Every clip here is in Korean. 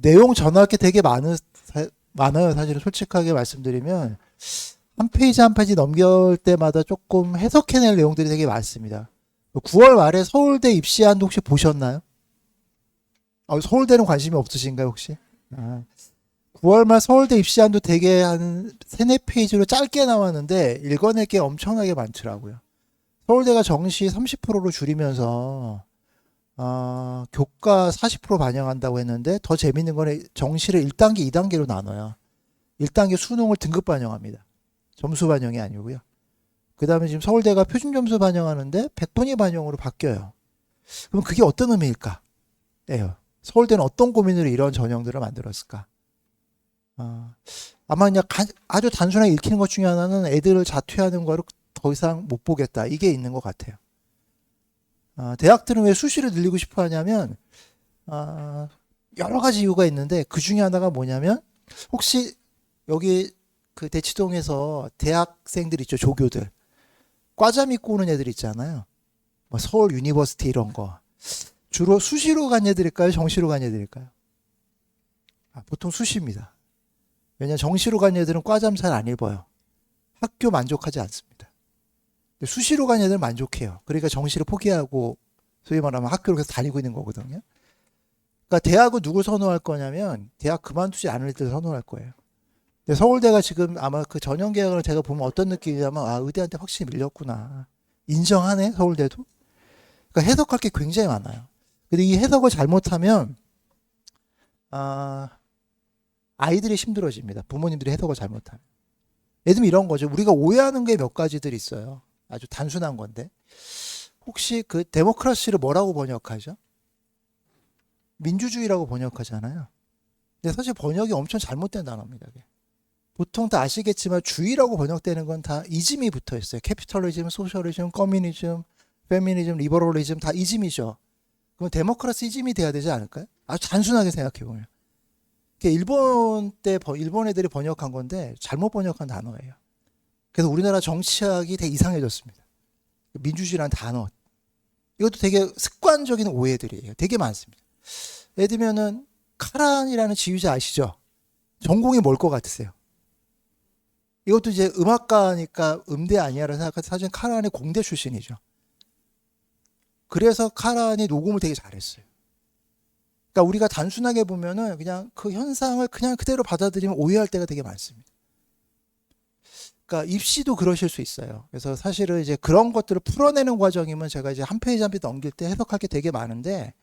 내용 전할 게 되게 많아요. 사실은 솔직하게 말씀드리면 한 페이지 넘길 때마다 조금 해석해낼 내용들이 되게 많습니다. 9월 말에 서울대 입시안도 혹시 보셨나요? 서울대는 관심이 없으신가요, 혹시? 9월 말 서울대 입시안도 되게 한 3, 4페이지로 짧게 나왔는데 읽어낼 게 엄청나게 많더라고요. 서울대가 정시 30%로 줄이면서 교과 40% 반영한다고 했는데 더 재밌는 거는 정시를 1단계, 2단계로 나눠요. 1단계 수능을 등급 반영합니다. 점수 반영이 아니고요. 그 다음에 지금 서울대가 표준 점수 반영하는데 100분위 반영으로 바뀌어요. 그럼 그게 어떤 의미일까? 예요. 서울대는 어떤 고민으로 이런 전형들을 만들었을까? 아마 그냥 아주 단순하게 읽히는 것 중에 하나는 애들을 자퇴하는 거를 더 이상 못 보겠다. 이게 있는 것 같아요. 대학들은 왜 수시를 늘리고 싶어 하냐면, 여러 가지 이유가 있는데, 그 중에 하나가 뭐냐면, 혹시 여기 그 대치동에서 대학생들 있죠, 조교들. 과자 믿고 오는 애들 있잖아요. 뭐 서울 유니버시티 이런 거. 주로 수시로 간 애들일까요? 정시로 간 애들일까요? 보통 수시입니다. 왜냐면 정시로 간 애들은 과잠 잘 안 입어요. 학교 만족하지 않습니다. 근데 수시로 간 애들은 만족해요. 그러니까 정시를 포기하고 소위 말하면 학교를 계속 다니고 있는 거거든요. 그러니까 대학은 누굴 선호할 거냐면 대학 그만두지 않을 때 선호할 거예요. 근데 서울대가 지금 아마 그 전형 계약을 제가 보면 어떤 느낌이냐면 의대한테 확실히 밀렸구나. 인정하네 서울대도. 그러니까 해석할 게 굉장히 많아요. 근데 이 해석을 잘못하면 아이들이 힘들어집니다. 부모님들이 해석을 잘못하면. 예를 들면 이런 거죠. 우리가 오해하는 게 몇 가지들 있어요. 아주 단순한 건데. 혹시 그 데모크라시를 뭐라고 번역하죠? 민주주의라고 번역하잖아요. 근데 사실 번역이 엄청 잘못된 단어입니다. 보통 다 아시겠지만 주의라고 번역되는 건 다 이즘이 붙어 있어요. 캐피털리즘, 소셜리즘, 커뮤니즘, 페미니즘, 리버럴리즘 다 이즘이죠. 그럼 데모크라시 이즘이 돼야 되지 않을까요? 아주 단순하게 생각해 보면. 일본 애들이 번역한 건데 잘못 번역한 단어예요. 그래서 우리나라 정치학이 되게 이상해졌습니다. 민주주의라는 단어. 이것도 되게 습관적인 오해들이에요. 되게 많습니다. 예를 들면은 카란이라는 지휘자 아시죠? 전공이 뭘 것 같으세요? 이것도 이제 음악가니까 음대 아니야라고 생각해서 사실 카란이 공대 출신이죠. 그래서 카란이 녹음을 되게 잘했어요. 그러니까 우리가 단순하게 보면은 그냥 그 현상을 그냥 그대로 받아들이면 오해할 때가 되게 많습니다. 그러니까 입시도 그러실 수 있어요. 그래서 사실은 이제 그런 것들을 풀어내는 과정이면 제가 이제 한 페이지 한 페이지 넘길 때 해석할 게 되게 많은데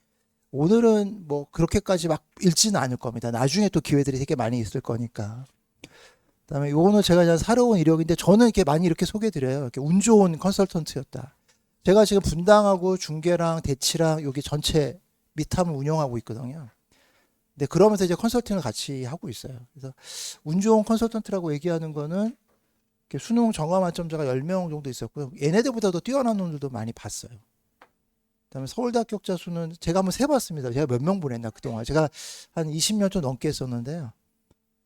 오늘은 뭐 그렇게까지 막 읽지는 않을 겁니다. 나중에 또 기회들이 되게 많이 있을 거니까. 그다음에 오늘 제가 이제 사러 온 이력인데 저는 이렇게 많이 이렇게 소개드려요. 이렇게 운 좋은 컨설턴트였다. 제가 지금 분당하고 중계랑 대치랑 여기 전체 미탐을 운영하고 있거든요. 근데 그러면서 이제 컨설팅을 같이 하고 있어요. 그래서 운 좋은 컨설턴트라고 얘기하는 거는 수능 정화 만점자가 10명 정도 있었고요. 얘네들보다도 뛰어난 놈들도 많이 봤어요. 그다음에 서울대 합격자 수는 제가 한번 세봤습니다. 제가 몇 명 보냈나 그동안. 제가 한 20년 좀 넘게 했었는데요.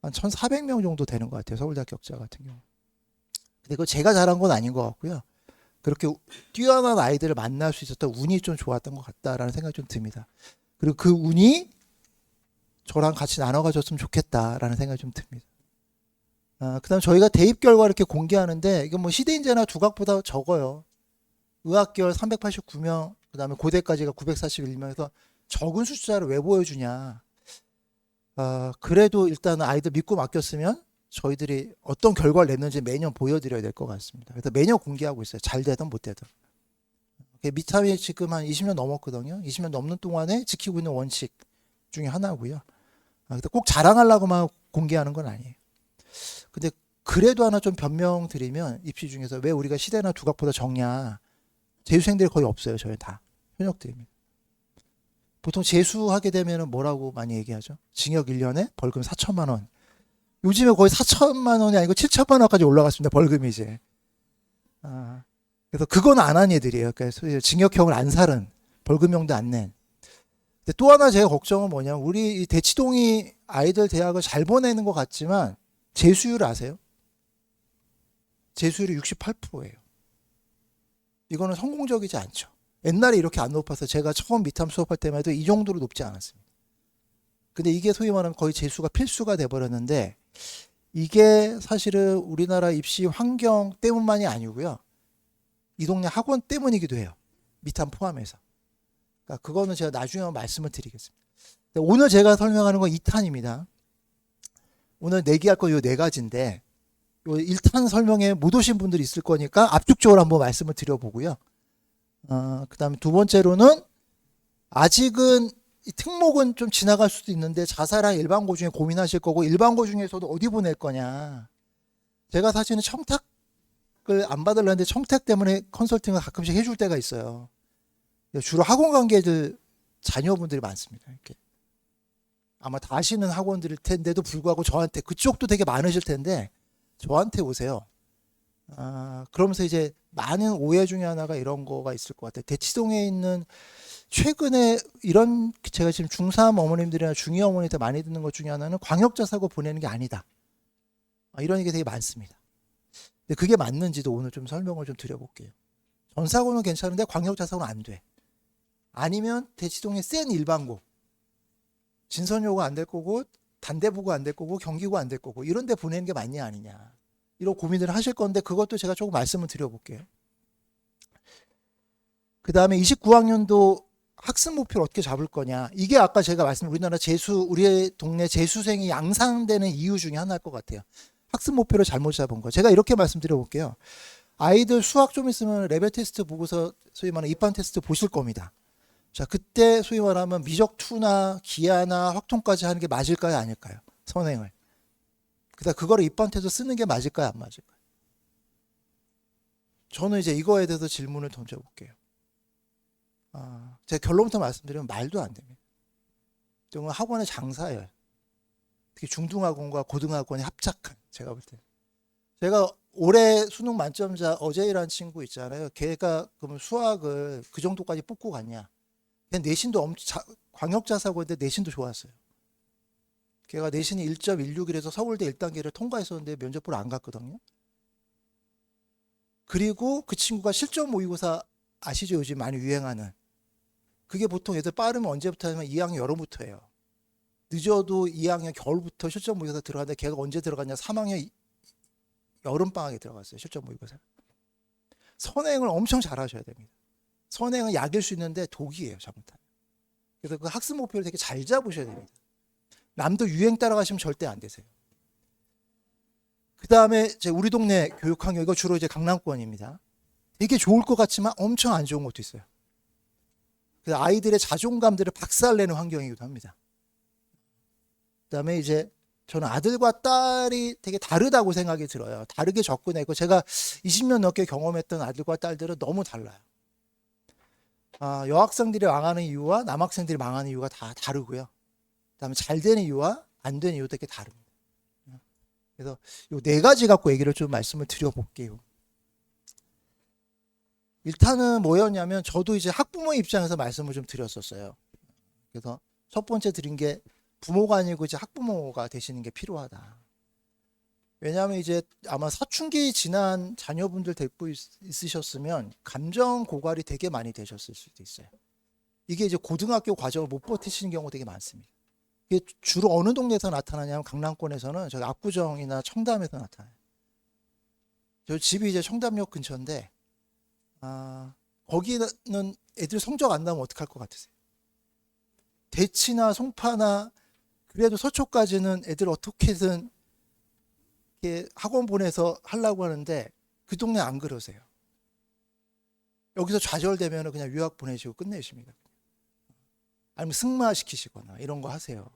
한 1,400명 정도 되는 것 같아요. 서울대 합격자 같은 경우. 근데 그거 제가 잘한 건 아닌 것 같고요. 그렇게 뛰어난 아이들을 만날 수 있었던 운이 좀 좋았던 것 같다라는 생각이 좀 듭니다. 그리고 그 운이 저랑 같이 나눠 가졌으면 좋겠다라는 생각이 좀 듭니다. 그다음 저희가 대입 결과 이렇게 공개하는데 이건 뭐 시대인재나 두각보다 적어요. 의학계열 389명, 그다음에 고대까지가 941명에서 적은 숫자를 왜 보여주냐. 그래도 일단 아이들 믿고 맡겼으면 저희들이 어떤 결과를 냈는지 매년 보여드려야 될 것 같습니다. 그래서 매년 공개하고 있어요. 잘 되든 못 되든. 미탐이 지금 한 20년 넘었거든요. 20년 넘는 동안에 지키고 있는 원칙 중에 하나고요. 꼭 자랑하려고만 공개하는 건 아니에요. 근데 그래도 하나 좀 변명 드리면 입시 중에서 왜 우리가 시대나 두각보다 적냐. 재수생들이 거의 없어요. 저희 다 현역들입니다. 보통 재수하게 되면 뭐라고 많이 얘기하죠? 징역 1년에 벌금 4천만 원. 요즘에 거의 4천만 원이 아니고 7천만 원까지 올라갔습니다. 벌금이 이제. 그래서 그건 안 한 애들이에요. 그러니까 징역형을 안 살은 벌금형도 안 낸. 근데 또 하나 제가 걱정은 뭐냐면 우리 대치동이 아이들 대학을 잘 보내는 것 같지만 재수율 아세요? 재수율이 68%예요. 이거는 성공적이지 않죠. 옛날에 이렇게 안 높아서 제가 처음 미탐 수업할 때만 해도 이 정도로 높지 않았습니다. 근데 이게 소위 말하면 거의 재수가 필수가 돼버렸는데 이게 사실은 우리나라 입시 환경 때문만이 아니고요. 이 동네 학원 때문이기도 해요. 미탄 포함해서. 그러니까 그거는 제가 나중에 말씀을 드리겠습니다. 오늘 제가 설명하는 건 2탄입니다. 오늘 내기할 거 요 4가지인데 요 1탄 설명에 못 오신 분들이 있을 거니까 압축적으로 한번 말씀을 드려보고요. 그 다음에 두 번째로는 아직은 이 특목은 좀 지나갈 수도 있는데 자사랑 일반고 중에 고민하실 거고 일반고 중에서도 어디 보낼 거냐. 제가 사실은 청탁을 안 받으려는데 청탁 때문에 컨설팅을 가끔씩 해줄 때가 있어요. 주로 학원 관계들 자녀분들이 많습니다. 이렇게 아마 다 아시는 학원들일 텐데도 불구하고 저한테 그쪽도 되게 많으실 텐데 저한테 오세요. 그러면서 이제 많은 오해 중에 하나가 이런 거가 있을 것 같아요. 대치동에 있는 최근에 이런 제가 지금 중3 어머님들이나 중2 어머니들 많이 듣는 것 중에 하나는 광역자 사고 보내는 게 아니다. 이런 얘기 되게 많습니다. 근데 그게 맞는지도 오늘 좀 설명을 좀 드려볼게요. 전사고는 괜찮은데 광역자 사고는 안 돼. 아니면 대치동에 센 일반고, 진선여고 안 될 거고 단대부고 안 될 거고 경기고 안 될 거고 이런 데 보내는 게 맞냐 아니냐 이런 고민을 하실 건데 그것도 제가 조금 말씀을 드려볼게요. 그 다음에 29학년도 학습 목표를 어떻게 잡을 거냐. 이게 아까 제가 말씀드린 우리나라 우리 동네 재수생이 양산되는 이유 중에 하나일 것 같아요. 학습 목표를 잘못 잡은 거. 제가 이렇게 말씀드려 볼게요. 아이들 수학 좀 있으면 레벨 테스트 보고서 소위 말하는 입반 테스트 보실 겁니다. 자, 그때 소위 말하면 미적2나 기하나 확통까지 하는 게 맞을까요? 아닐까요? 선행을. 그다음 그거를 입반 테스트 쓰는 게 맞을까요? 안 맞을까요? 저는 이제 이거에 대해서 질문을 던져볼게요. 제가 결론부터 말씀드리면 말도 안 됩니다. 정말 학원의 장사예요. 특히 중등학원과 고등학원이 합작한 제가 볼 때. 제가 올해 수능 만점자 어제이라는 친구 있잖아요. 걔가 그러면 수학을 그 정도까지 뽑고 갔냐. 걔 내신도 광역자 사고인데 내신도 좋았어요. 걔가 내신이 1.161에서 서울대 1단계를 통과했었는데 면접 보러 안 갔거든요. 그리고 그 친구가 실전 모의고사 아시죠? 요즘 많이 유행하는. 그게 보통 애들 빠르면 언제부터 하냐면 2학년 여름부터 해요. 늦어도 2학년 겨울부터 실전 모의고사 들어가는데 걔가 언제 들어갔냐? 3학년 여름방학에 들어갔어요. 실전 모의고사. 선행을 엄청 잘하셔야 됩니다. 선행은 약일 수 있는데 독이에요. 잘못하면. 그래서 그 학습 목표를 되게 잘 잡으셔야 됩니다. 남도 유행 따라가시면 절대 안 되세요. 그 다음에 우리 동네 교육환경, 이거 주로 이제 강남권입니다. 이게 좋을 것 같지만 엄청 안 좋은 것도 있어요. 그래서 아이들의 자존감들을 박살내는 환경이기도 합니다. 그 다음에 이제 저는 아들과 딸이 되게 다르다고 생각이 들어요. 다르게 접근했고 제가 20년 넘게 경험했던 아들과 딸들은 너무 달라요. 여학생들이 망하는 이유와 남학생들이 망하는 이유가 다 다르고요. 그다음에 잘 되는 이유와 안 되는 이유도 되게 다릅니다. 그래서 이 4가지 갖고 얘기를 좀 말씀을 드려볼게요. 일단은 뭐였냐면 저도 이제 학부모 입장에서 말씀을 좀 드렸었어요. 그래서 첫 번째 드린 게 부모가 아니고 이제 학부모가 되시는 게 필요하다. 왜냐하면 이제 아마 사춘기 지난 자녀분들 데리고 있으셨으면 감정 고갈이 되게 많이 되셨을 수도 있어요. 이게 이제 고등학교 과정을 못 버티시는 경우가 되게 많습니다. 이게 주로 어느 동네에서 나타나냐면 강남권에서는 저기 압구정이나 청담에서 나타나요. 저 집이 이제 청담역 근처인데 거기는 애들 성적 안 나오면 어떡할 것 같으세요? 대치나 송파나 그래도 서초까지는 애들 어떻게든 학원 보내서 하려고 하는데 그 동네 안 그러세요. 여기서 좌절되면 그냥 유학 보내시고 끝내십니다. 아니면 승마시키시거나 이런 거 하세요.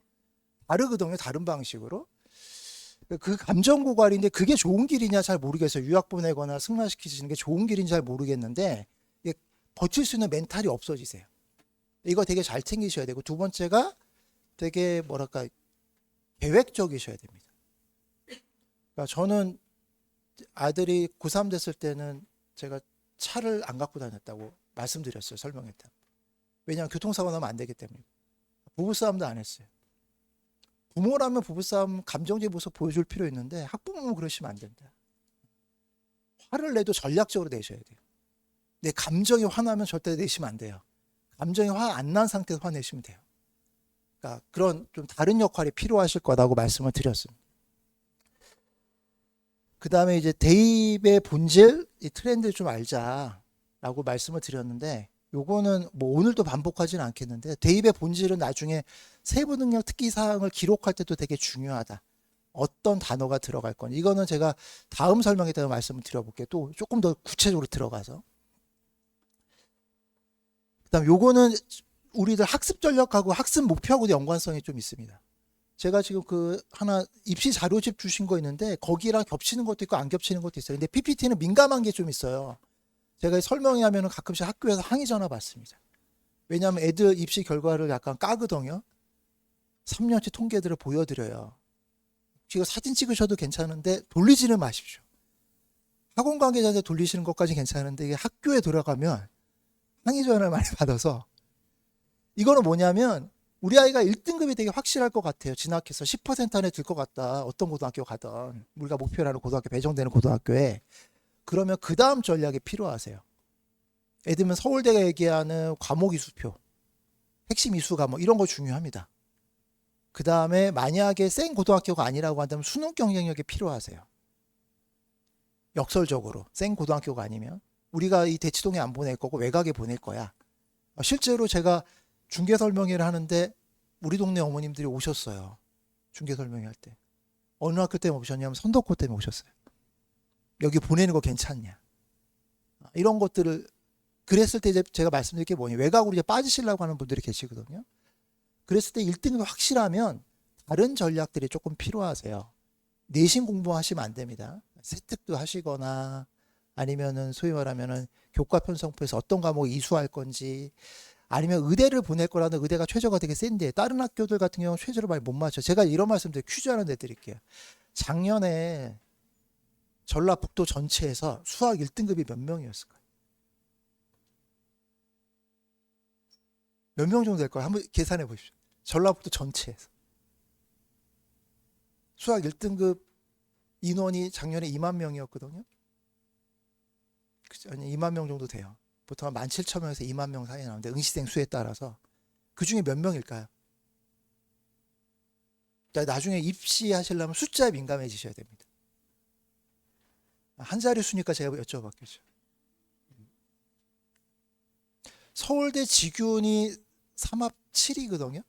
다르거든요. 다른 방식으로. 그 감정 고갈인데 그게 좋은 길이냐 잘 모르겠어요. 유학 보내거나 승마시키시는 게 좋은 길인지 잘 모르겠는데 버틸 수 있는 멘탈이 없어지세요. 이거 되게 잘 챙기셔야 되고 두 번째가 되게 뭐랄까 계획적이셔야 됩니다. 그러니까 저는 아들이 고3 됐을 때는 제가 차를 안 갖고 다녔다고 말씀드렸어요. 설명했다. 왜냐하면 교통사고 나면 안 되기 때문에. 부부싸움도 안 했어요. 부모라면 부부싸움 감정적인 모습 보여줄 필요 있는데 학부모는 그러시면 안 된다. 화를 내도 전략적으로 내셔야 돼요. 내 감정이 화나면 절대 내시면 안 돼요. 감정이 화 안 난 상태에서 화내시면 돼요. 그러니까 그런 좀 다른 역할이 필요하실 거라고 말씀을 드렸습니다. 그 다음에 이제 대입의 본질, 이 트렌드를 좀 알자라고 말씀을 드렸는데, 요거는 뭐 오늘도 반복하지는 않겠는데, 대입의 본질은 나중에 세부 능력 특기 사항을 기록할 때도 되게 중요하다. 어떤 단어가 들어갈 건. 이거는 제가 다음 설명에 대해서 말씀을 드려볼게요. 또 조금 더 구체적으로 들어가서. 그 다음 요거는 우리들 학습 전략하고 학습 목표하고도 연관성이 좀 있습니다. 제가 지금 그 하나 입시 자료집 주신 거 있는데 거기랑 겹치는 것도 있고 안 겹치는 것도 있어요. 근데 PPT는 민감한 게 좀 있어요. 제가 설명회 하면은 가끔씩 학교에서 항의 전화 받습니다. 왜냐하면 애들 입시 결과를 약간 까거든요. 3년치 통계들을 보여드려요. 지금 사진 찍으셔도 괜찮은데 돌리지는 마십시오. 학원 관계자한테 돌리시는 것까지 괜찮은데 이게 학교에 돌아가면 항의 전화를 많이 받아서, 이거는 뭐냐면 우리 아이가 1등급이 되게 확실할 것 같아요. 진학해서 10% 안에 들 것 같다. 어떤 고등학교 가든 우리가 목표라는 고등학교 배정되는 고등학교에. 그러면 그 다음 전략이 필요하세요. 예를 들면 서울대가 얘기하는 과목 이수표, 핵심 이수 과목 이런 거 중요합니다. 그 다음에 만약에 센 고등학교가 아니라고 한다면 수능 경쟁력이 필요하세요. 역설적으로 센 고등학교가 아니면 우리가 이 대치동에 안 보낼 거고 외곽에 보낼 거야. 실제로 제가 중개 설명회를 하는데 우리 동네 어머님들이 오셨어요. 중개 설명회 할 때. 어느 학교 때문에 오셨냐면 선덕고 때문에 오셨어요. 여기 보내는 거 괜찮냐. 이런 것들을 그랬을 때 이제 제가 말씀드릴 게 뭐냐. 외곽으로 이제 빠지시려고 하는 분들이 계시거든요. 그랬을 때 1등급이 확실하면 다른 전략들이 조금 필요하세요. 내신 공부하시면 안 됩니다. 세특도 하시거나 아니면은 소위 말하면은 교과 편성표에서 어떤 과목 이수할 건지, 아니면 의대를 보낼 거라는 의대가 최저가 되게 센데 다른 학교들 같은 경우는 최저를 많이 못 맞춰. 제가 이런 말씀드려 퀴즈 하나 내드릴게요. 작년에 전라북도 전체에서 수학 1등급이 몇 명이었을까요? 몇 명 정도 될까요? 한번 계산해 보십시오. 전라북도 전체에서 수학 1등급 인원이 작년에 2만 명이었거든요. 아니 2만 명 정도 돼요. 보통 한 17,000명에서 2만 명 사이에 나오는데 응시생 수에 따라서 그 중에 몇 명일까요? 나중에 입시하시려면 숫자에 민감해지셔야 됩니다. 한 자리 수니까 제가 여쭤봤겠죠. 서울대 직윤이 3합 7이거든요.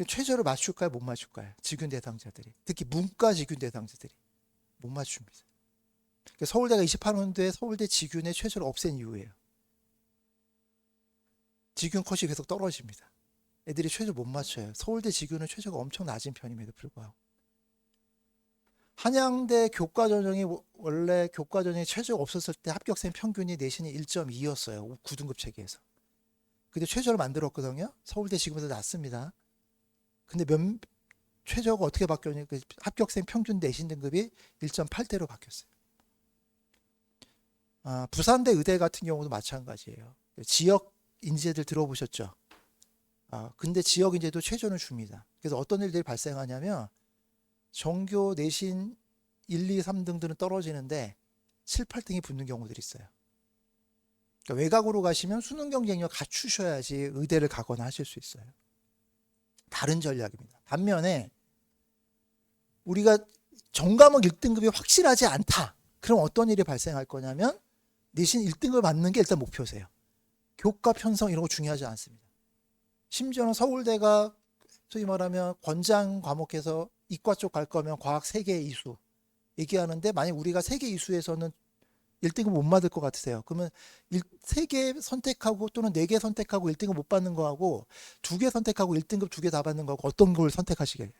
최저를 맞출까요? 못 맞출까요? 직윤 대상자들이. 특히 문과 직윤 대상자들이 못 맞춥니다. 서울대가 28년도에 서울대 직윤의 최저를 없앤 이유예요. 직윤 컷이 계속 떨어집니다. 애들이 최저 못 맞춰요. 서울대 직윤은 최저가 엄청 낮은 편임에도 불구하고. 한양대 교과전형이 원래 교과전형이 최저가 없었을 때 합격생 평균이 내신이 1.2였어요. 9등급 체계에서. 근데 최저를 만들었거든요. 서울대 지금보다 낮습니다. 근데 최저가 어떻게 바뀌었냐? 합격생 평균 내신 등급이 1.8대로 바뀌었어요. 부산대 의대 같은 경우도 마찬가지예요. 지역 인재들 들어보셨죠? 근데 지역 인재도 최저는 줍니다. 그래서 어떤 일들이 발생하냐면 전교 내신 1, 2, 3등들은 떨어지는데 7, 8등이 붙는 경우들이 있어요. 그러니까 외곽으로 가시면 수능 경쟁력 갖추셔야지 의대를 가거나 하실 수 있어요. 다른 전략입니다. 반면에 우리가 전과목 1등급이 확실하지 않다. 그럼 어떤 일이 발생할 거냐면 내신 1등급을 받는 게 일단 목표세요. 교과 편성 이런 거 중요하지 않습니다. 심지어는 서울대가 소위 말하면 권장 과목에서 이과 쪽 갈 거면 과학 3개 이수 얘기하는데, 만약 우리가 3개 이수에서는 1등급 못 받을 것 같으세요. 그러면 3개 선택하고 또는 4개 선택하고 1등급 못 받는 거하고 2개 선택하고 1등급 2개 다 받는 거하고 어떤 걸 선택하시겠어요?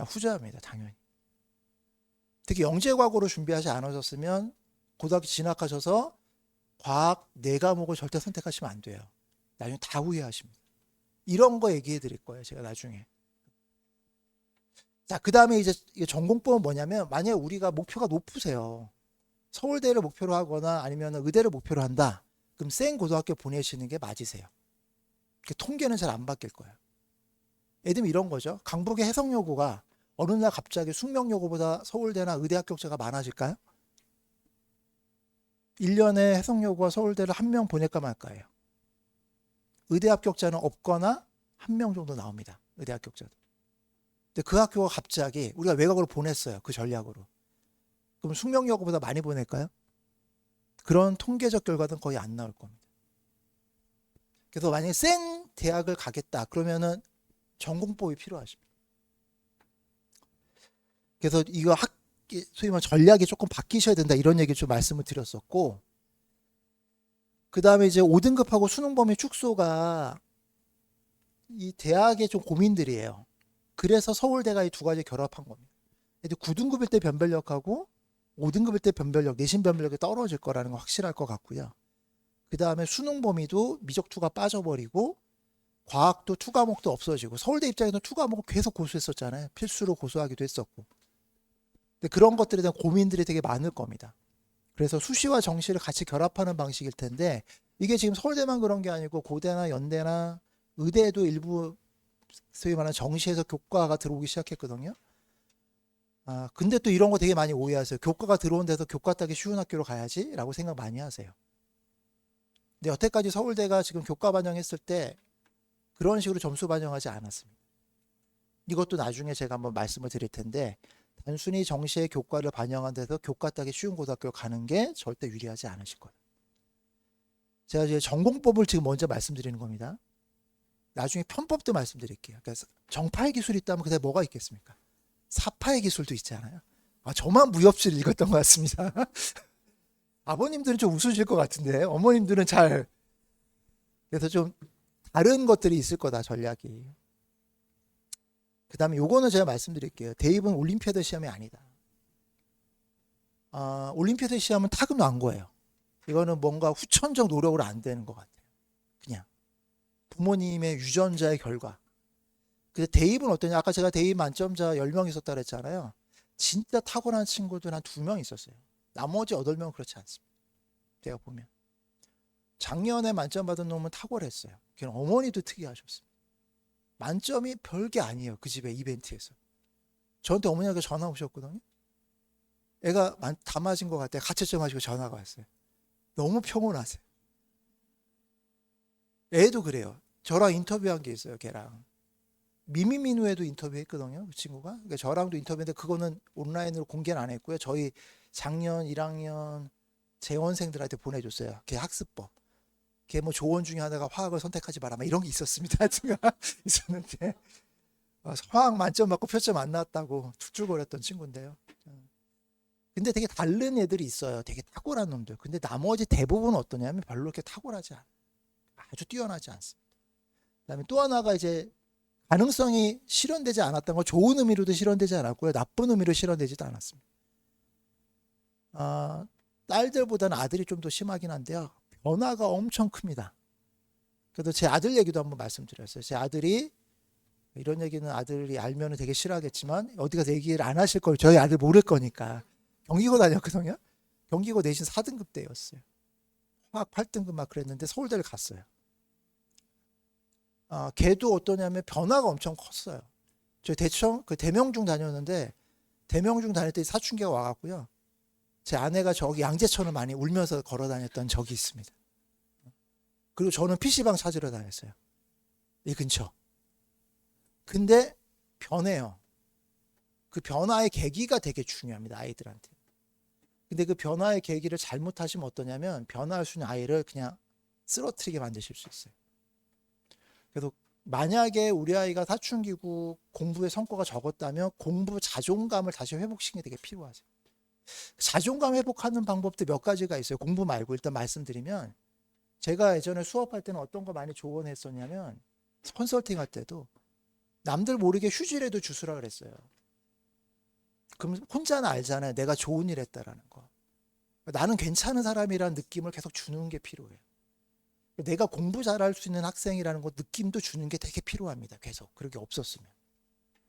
후자입니다. 당연히. 특히 영재과고로 준비하지 않으셨으면 고등학교 진학하셔서 과학 4과목을 절대 선택하시면 안 돼요. 나중에 다 후회하십니다. 이런 거 얘기해 드릴 거예요. 제가 나중에. 자, 그 다음에 이제 전공법은 뭐냐면, 만약에 우리가 목표가 높으세요. 서울대를 목표로 하거나 아니면 의대를 목표로 한다. 그럼 센 고등학교 보내시는 게 맞으세요. 통계는 잘 안 바뀔 거예요. 예를 들면 이런 거죠. 강북의 해성여고가 어느 날 갑자기 숙명여고보다 서울대나 의대 합격자가 많아질까요? 1년에 해성여고와 서울대를 한 명 보낼까 말까예요. 의대 합격자는 없거나 한 명 정도 나옵니다. 의대 합격자도. 근데 그 학교가 갑자기 우리가 외곽으로 보냈어요. 그 전략으로. 그럼 숙명여고보다 많이 보낼까요? 그런 통계적 결과는 거의 안 나올 겁니다. 그래서 만약에 센 대학을 가겠다 그러면은 전공법이 필요하십니다. 그래서 이거 소위 말해 전략이 조금 바뀌셔야 된다 이런 얘기 좀 말씀을 드렸었고, 그 다음에 이제 5등급하고 수능 범위 축소가 이 대학의 좀 고민들이에요. 그래서 서울대가 이 두 가지 결합한 겁니다. 9등급일 때 변별력하고 5등급일 때 변별력, 내신 변별력이 떨어질 거라는 거 확실할 것 같고요. 그 다음에 수능 범위도 미적투가 빠져버리고 과학도 투 과목도 없어지고, 서울대 입장에서는 투 과목을 계속 고수했었잖아요. 필수로 고수하기도 했었고. 근데 그런 것들에 대한 고민들이 되게 많을 겁니다. 그래서 수시와 정시를 같이 결합하는 방식일 텐데, 이게 지금 서울대만 그런 게 아니고 고대나 연대나 의대에도 일부 소위 말하는 정시에서 교과가 들어오기 시작했거든요. 근데 또 이런 거 되게 많이 오해하세요. 교과가 들어온 데서 교과 따기 쉬운 학교로 가야지 라고 생각 많이 하세요. 근데 여태까지 서울대가 지금 교과 반영했을 때 그런 식으로 점수 반영하지 않았습니다. 이것도 나중에 제가 한번 말씀을 드릴 텐데, 단순히 정시의 교과를 반영한 데서 교과 따기 쉬운 고등학교 가는 게 절대 유리하지 않으실 거예요. 제가 이제 전공법을 지금 먼저 말씀드리는 겁니다. 나중에 편법도 말씀드릴게요. 그러니까 정파의 기술이 있다면 그때 뭐가 있겠습니까? 사파의 기술도 있잖아요. 저만 무협지를 읽었던 것 같습니다. 아버님들은 좀 웃으실 것 같은데 어머님들은 잘, 그래서 좀 다른 것들이 있을 거다 전략이. 그 다음에 요거는 제가 말씀드릴게요. 대입은 올림피아드 시험이 아니다. 올림피아드 시험은 타고난 거예요. 이거는 뭔가 후천적 노력으로 안 되는 것 같아요. 그냥 부모님의 유전자의 결과. 근데 대입은 어떠냐? 아까 제가 대입 만점자 10명 있었다 그랬잖아요. 진짜 탁월한 친구들 한 2명 있었어요. 나머지 8명은 그렇지 않습니다. 제가 보면 작년에 만점 받은 놈은 탁월했어요. 걔는 어머니도 특이하셨습니다. 만점이 별게 아니에요. 그 집의 이벤트에서. 저한테 어머니가 전화 오셨거든요. 애가 다 맞은 것 같아요. 가채점 하시고 전화가 왔어요. 너무 평온하세요. 애도 그래요. 저랑 인터뷰한 게 있어요. 걔랑. 미미민우에도 인터뷰했거든요. 그 친구가. 그러니까 저랑도 인터뷰했는데 그거는 온라인으로 공개는 안 했고요. 저희 작년 1학년 재원생들한테 보내줬어요. 걔 학습법. 걔 뭐 조언 중에 하나가 화학을 선택하지 마라. 막 이런 게 있었습니다. 제가 있었는데 화학 만점 받고 표점 안 나왔다고 툭툭거렸던 친구인데요. 근데 되게 다른 애들이 있어요. 되게 탁월한 놈들. 근데 나머지 대부분은 어떠냐면 별로 그렇게 탁월하지 않아요. 아주 뛰어나지 않습니다. 그다음에 또 하나가 이제 가능성이 실현되지 않았던 거, 좋은 의미로도 실현되지 않았고요. 나쁜 의미로 실현되지도 않았습니다. 딸들보다는 아들이 좀 더 심하긴 한데요. 변화가 엄청 큽니다. 그래도 제 아들 얘기도 한번 말씀드렸어요. 제 아들이, 이런 얘기는 아들이 알면 되게 싫어하겠지만 어디 가서 얘기를 안 하실 거예요. 저희 아들 모를 거니까. 경기고 다녔거든요. 경기고 내신 4등급 때였어요. 화학 8등급 막 그랬는데 서울대를 갔어요. 걔도 어떠냐면 변화가 엄청 컸어요. 저 대청 그 대명중 다녔는데, 대명중 다닐 때 사춘기가 와갖고요. 제 아내가 저기 양재천을 많이 울면서 걸어 다녔던 적이 있습니다. 그리고 저는 PC방 찾으러 다녔어요. 이 근처. 근데 변해요. 그 변화의 계기가 되게 중요합니다. 아이들한테. 근데 그 변화의 계기를 잘못하시면 어떠냐면 변화할 수 있는 아이를 그냥 쓰러뜨리게 만드실 수 있어요. 그래서 만약에 우리 아이가 사춘기고 공부의 성과가 적었다면 공부 자존감을 다시 회복시키는 게 되게 필요하죠. 자존감 회복하는 방법도 몇 가지가 있어요. 공부 말고 일단 말씀드리면, 제가 예전에 수업할 때는 어떤 거 많이 조언했었냐면, 컨설팅 할 때도 남들 모르게 휴지라도 주스라 그랬어요. 그럼 혼자는 알잖아요. 내가 좋은 일 했다라는 거. 나는 괜찮은 사람이라는 느낌을 계속 주는 게 필요해요. 내가 공부 잘할 수 있는 학생이라는 거 느낌도 주는 게 되게 필요합니다. 계속. 그렇게 없었으면.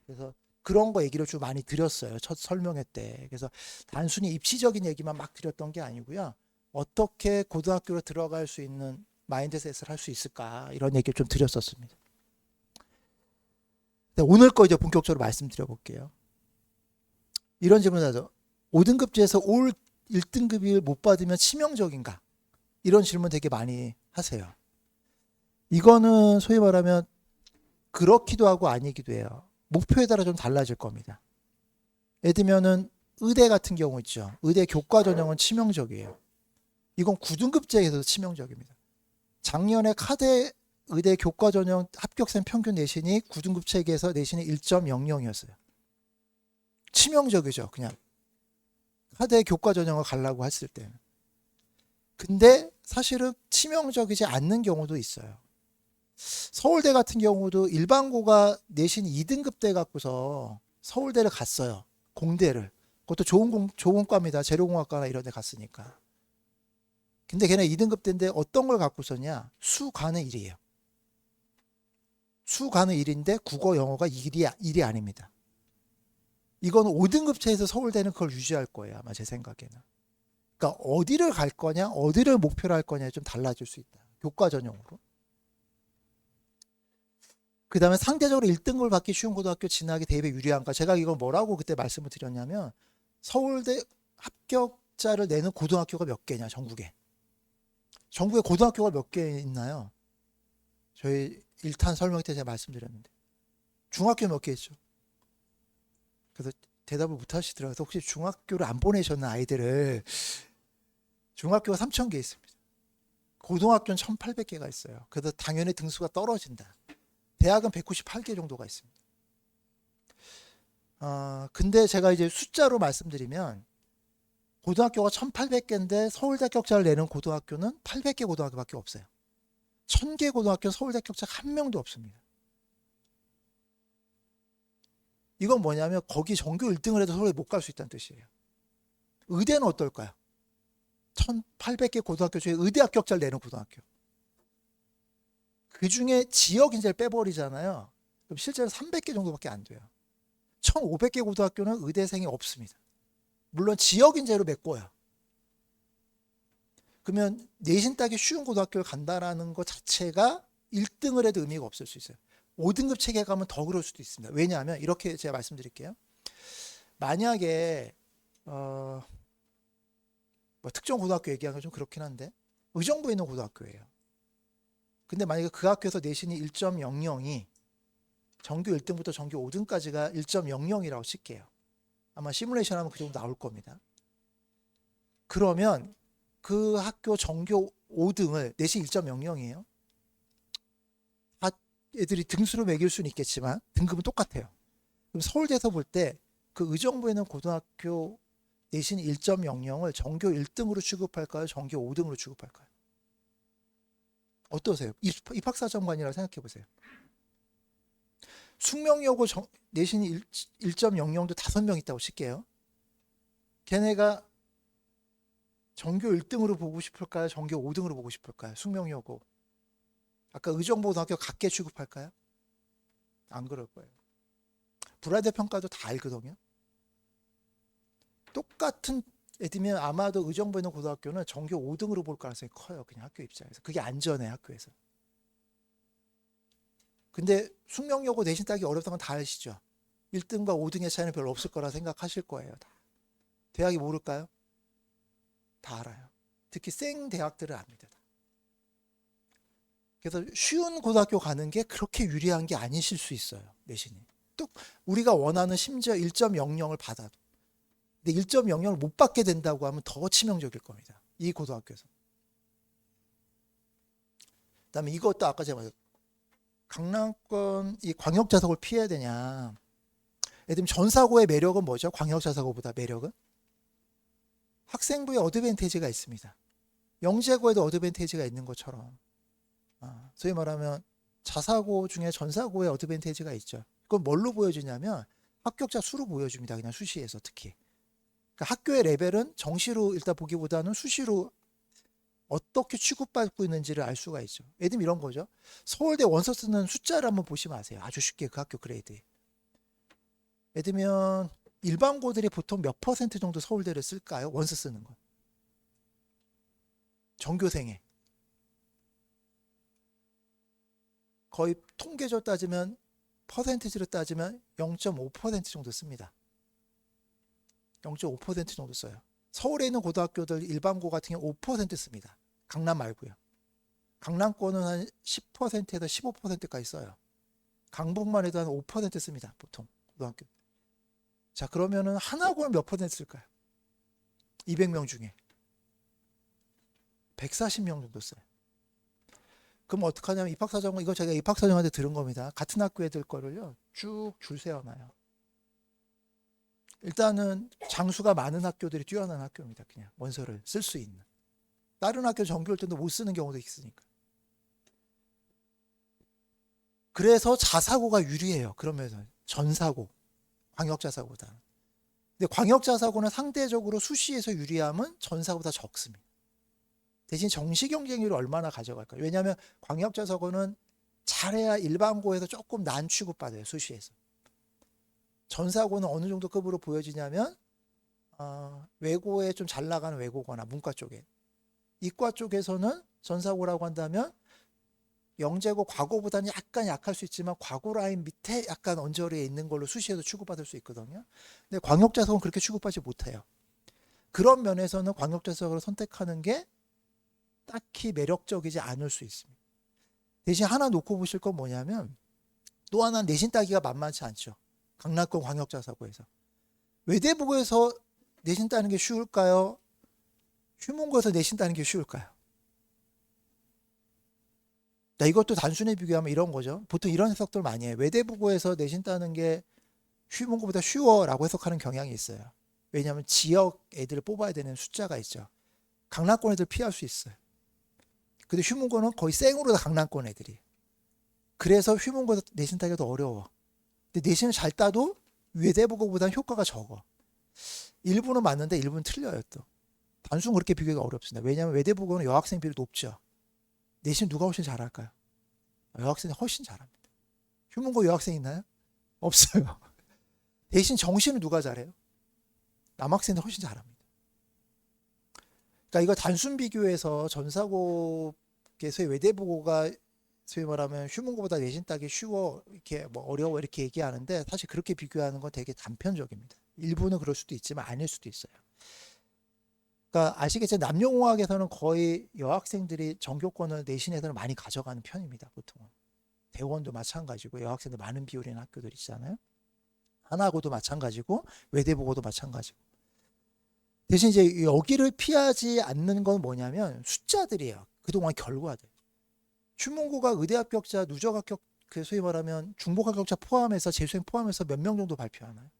그래서 그런 거 얘기를 좀 많이 드렸어요. 첫 설명회 때. 그래서 단순히 입시적인 얘기만 막 드렸던 게 아니고요. 어떻게 고등학교로 들어갈 수 있는 마인드셋을 할 수 있을까, 이런 얘기를 좀 드렸었습니다. 오늘 거 이제 본격적으로 말씀드려 볼게요. 이런 질문을 하죠. 5등급제에서 올 1등급을 못 받으면 치명적인가? 이런 질문 되게 많이 하세요. 이거는 소위 말하면 그렇기도 하고 아니기도 해요. 목표에 따라 좀 달라질 겁니다. 예를 들면은 의대 같은 경우 있죠. 의대 교과 전형은 치명적이에요. 이건 9등급제에서도 치명적입니다. 작년에 카대 의대 교과 전형 합격생 평균 내신이 9등급 체계에서 내신이 1.00이었어요. 치명적이죠. 그냥 카대 교과 전형을 가려고 했을 때는. 근데 사실은 치명적이지 않는 경우도 있어요. 서울대 같은 경우도 일반고가 내신 2등급 대 갖고서 서울대를 갔어요. 공대를. 그것도 좋은 과입니다. 재료공학과나 이런 데 갔으니까. 근데 걔네 2등급 대인데 어떤 걸 갖고 썼냐? 수가는 1이에요. 수가는 1인데 국어 영어가 1이 아닙니다. 이건 5등급체에서 서울대는 그걸 유지할 거예요. 아마 제 생각에는. 그러니까 어디를 갈 거냐, 어디를 목표로 할 거냐에 좀 달라질 수 있다. 교과 전형으로. 그 다음에 상대적으로 1등급을 받기 쉬운 고등학교 진학이 대입에 유리한가. 제가 이걸 뭐라고 그때 말씀을 드렸냐면 서울대 합격자를 내는 고등학교가 몇 개냐, 전국에. 전국에 고등학교가 몇 개 있나요? 저희 1탄 설명 때 제가 말씀드렸는데. 중학교 몇 개 있죠? 그래서 대답을 못 하시더라고요. 혹시 중학교를 안 보내셨나, 아이들을. 중학교가 3,000개 있습니다. 고등학교는 1,800개가 있어요. 그래서 당연히 등수가 떨어진다. 대학은 198개 정도가 있습니다. 근데 제가 이제 숫자로 말씀드리면 고등학교가 1,800개인데 서울대 합격자를 내는 고등학교는 800개 고등학교밖에 없어요. 1,000개 고등학교는 서울대 합격자가 한 명도 없습니다. 이건 뭐냐면 거기 전교 1등을 해도 서울에 못 갈 수 있다는 뜻이에요. 의대는 어떨까요? 1,800개 고등학교 중에 의대 합격자를 내는 고등학교. 그 중에 지역 인재를 빼버리잖아요. 그럼 실제로 300개 정도밖에 안 돼요. 1,500개 고등학교는 의대생이 없습니다. 물론 지역 인재로 메꿔요. 그러면 내신 따기 쉬운 고등학교를 간다라는 것 자체가 1등을 해도 의미가 없을 수 있어요. 5등급 체계 가면 더 그럴 수도 있습니다. 왜냐하면 이렇게 제가 말씀드릴게요. 만약에 뭐 특정 고등학교 얘기하는 건 좀 그렇긴 한데 의정부에 있는 고등학교예요. 근데 만약에 그 학교에서 내신이 1.00이 전교 1등부터 전교 5등까지가 1.00이라고 칠게요. 아마 시뮬레이션 하면 그 정도 나올 겁니다. 그러면 그 학교 전교 5등을 내신 1.00이에요. 다 애들이 등수로 매길 수는 있겠지만 등급은 똑같아요. 그럼 서울대에서 볼 때 그 의정부에 있는 고등학교 내신 1.00을 전교 1등으로 취급할까요? 전교 5등으로 취급할까요? 어떠세요? 입학사정관이라고 생각해 보세요. 숙명여고 내신이 1.00도 5명 있다고 칠게요. 걔네가 전교 1등으로 보고 싶을까요? 전교 5등으로 보고 싶을까요? 숙명여고. 아까 의정부고등학교 같게 취급할까요? 안 그럴 거예요. 불화대 평가도 다 알거든요. 똑같은 애들이면 아마도 의정부에 있는 고등학교는 전교 5등으로 볼 가능성이 커요. 그냥 학교 입장에서. 그게 안전해, 학교에서. 근데 숙명여고 내신 따기 어렵다는 건 다 아시죠? 1등과 5등의 차이는 별로 없을 거라 생각하실 거예요. 다. 대학이 모를까요? 다 알아요. 특히 생 대학들은 압니다. 그래서 쉬운 고등학교 가는 게 그렇게 유리한 게 아니실 수 있어요. 내신이. 또 우리가 원하는 심지어 1.00을 받아도. 근데 1.00을 못 받게 된다고 하면 더 치명적일 겁니다. 이 고등학교에서. 그다음에 이것도 아까 제가 말했 강남권 이 광역자석을 피해야 되냐. 예를 들면 전사고의 매력은 뭐죠? 광역자석고보다 매력은? 학생부에 어드밴티지가 있습니다. 영재고에도 어드밴티지가 있는 것처럼. 소위 말하면 자사고 중에 전사고에 어드밴티지가 있죠. 그건 뭘로 보여주냐면 합격자 수로 보여줍니다. 그냥 수시에서 특히. 그러니까 학교의 레벨은 정시로 일단 보기보다는 수시로 어떻게 취급받고 있는지를 알 수가 있죠. 예를 들면 이런 거죠. 서울대 원서 쓰는 숫자를 한번 보시면 아세요. 아주 쉽게 그 학교 그레이드. 예를 들면 일반고들이 보통 몇 퍼센트 정도 서울대를 쓸까요? 원서 쓰는 거. 전교생에. 거의 통계적으로 따지면 퍼센티지로 따지면 0.5% 정도 씁니다. 0.5% 정도 써요. 서울에 있는 고등학교들 일반고 같은 경우 5% 씁니다. 강남 말고요. 강남권은 한 10%에서 15%까지 써요. 강북만 해도 한 5% 씁니다. 보통 고등학교. 자, 그러면은 한 학원 몇 퍼센트 쓸까요? 200명 중에 140명 정도 써요. 그럼 어떡하냐면 입학사정관, 이거 제가 입학사정한테 들은 겁니다. 같은 학교 애들 거를요 쭉 줄 세워놔요. 일단은 장수가 많은 학교들이 뛰어난 학교입니다. 그냥 원서를 쓸 수 있는. 다른 학교 정규 올 때도 못 쓰는 경우도 있으니까. 그래서 자사고가 유리해요. 그러면서 전사고, 광역자사고보다. 근데 광역자사고는 상대적으로 수시에서 유리함은 전사보다 적습니다. 대신 정시 경쟁률을 얼마나 가져갈까요? 왜냐하면 광역자사고는 잘해야 일반고에서 조금 난 취급받아요. 수시에서. 전사고는 어느 정도 급으로 보여지냐면 외고에 좀 잘 나가는 외고거나 문과 쪽에. 이과 쪽에서는 전사고라고 한다면 영재고 과고보다는 약간 약할 수 있지만 과고 라인 밑에 약간 언저리에 있는 걸로 수시에서 취급받을 수 있거든요. 근데 광역자사고는 그렇게 취급하지 못해요. 그런 면에서는 광역자사고를 선택하는 게 딱히 매력적이지 않을 수 있습니다. 대신 하나 놓고 보실 건 뭐냐면 또 하나 내신 따기가 만만치 않죠. 강남권 광역자사고에서. 외대부고에서 내신 따는 게 쉬울까요? 휴문고에서 내신 따는 게 쉬울까요? 자, 이것도 단순히 비교하면 이런 거죠. 보통 이런 해석들 많이 해요. 외대부고에서 내신 따는 게 휴문고보다 쉬워라고 해석하는 경향이 있어요. 왜냐하면 지역 애들을 뽑아야 되는 숫자가 있죠. 강남권 애들 피할 수 있어요. 근데 휴문고는 거의 생으로 다 강남권 애들이. 그래서 휴문고에서 내신 따기가 더 어려워. 근데 내신을 잘 따도 외대부고보다는 효과가 적어. 일부는 맞는데 일부는 틀려요 또. 단순 그렇게 비교가 어렵습니다. 왜냐하면 외대부고는 여학생 비율이 높죠. 내신 누가 훨씬 잘할까요? 여학생이 훨씬 잘합니다. 휴문고 여학생 있나요? 없어요. 대신 정시는 누가 잘해요? 남학생이 훨씬 잘합니다. 그러니까 이거 단순 비교해서 전사고에서의 외대부고가 소위 말하면 휴문고보다 내신 따기 쉬워, 이렇게 뭐 어려워 이렇게 얘기하는데 사실 그렇게 비교하는 건 되게 단편적입니다. 일부는 그럴 수도 있지만 아닐 수도 있어요. 그러니까 아시겠지만 남녀공학에서는 거의 여학생들이 전교권을 내신에서는 많이 가져가는 편입니다. 보통은. 대원도 마찬가지고 여학생들 많은 비율의 학교들 있잖아요. 하나고도 마찬가지고 외대부고도 마찬가지고. 대신 이제 여기를 피하지 않는 건 뭐냐면 숫자들이에요. 그동안 결과들. 휴문고가 의대 합격자, 누적 합격, 그 소위 말하면 중복 합격자 포함해서 재수생 포함해서 몇 명 정도 발표하나요?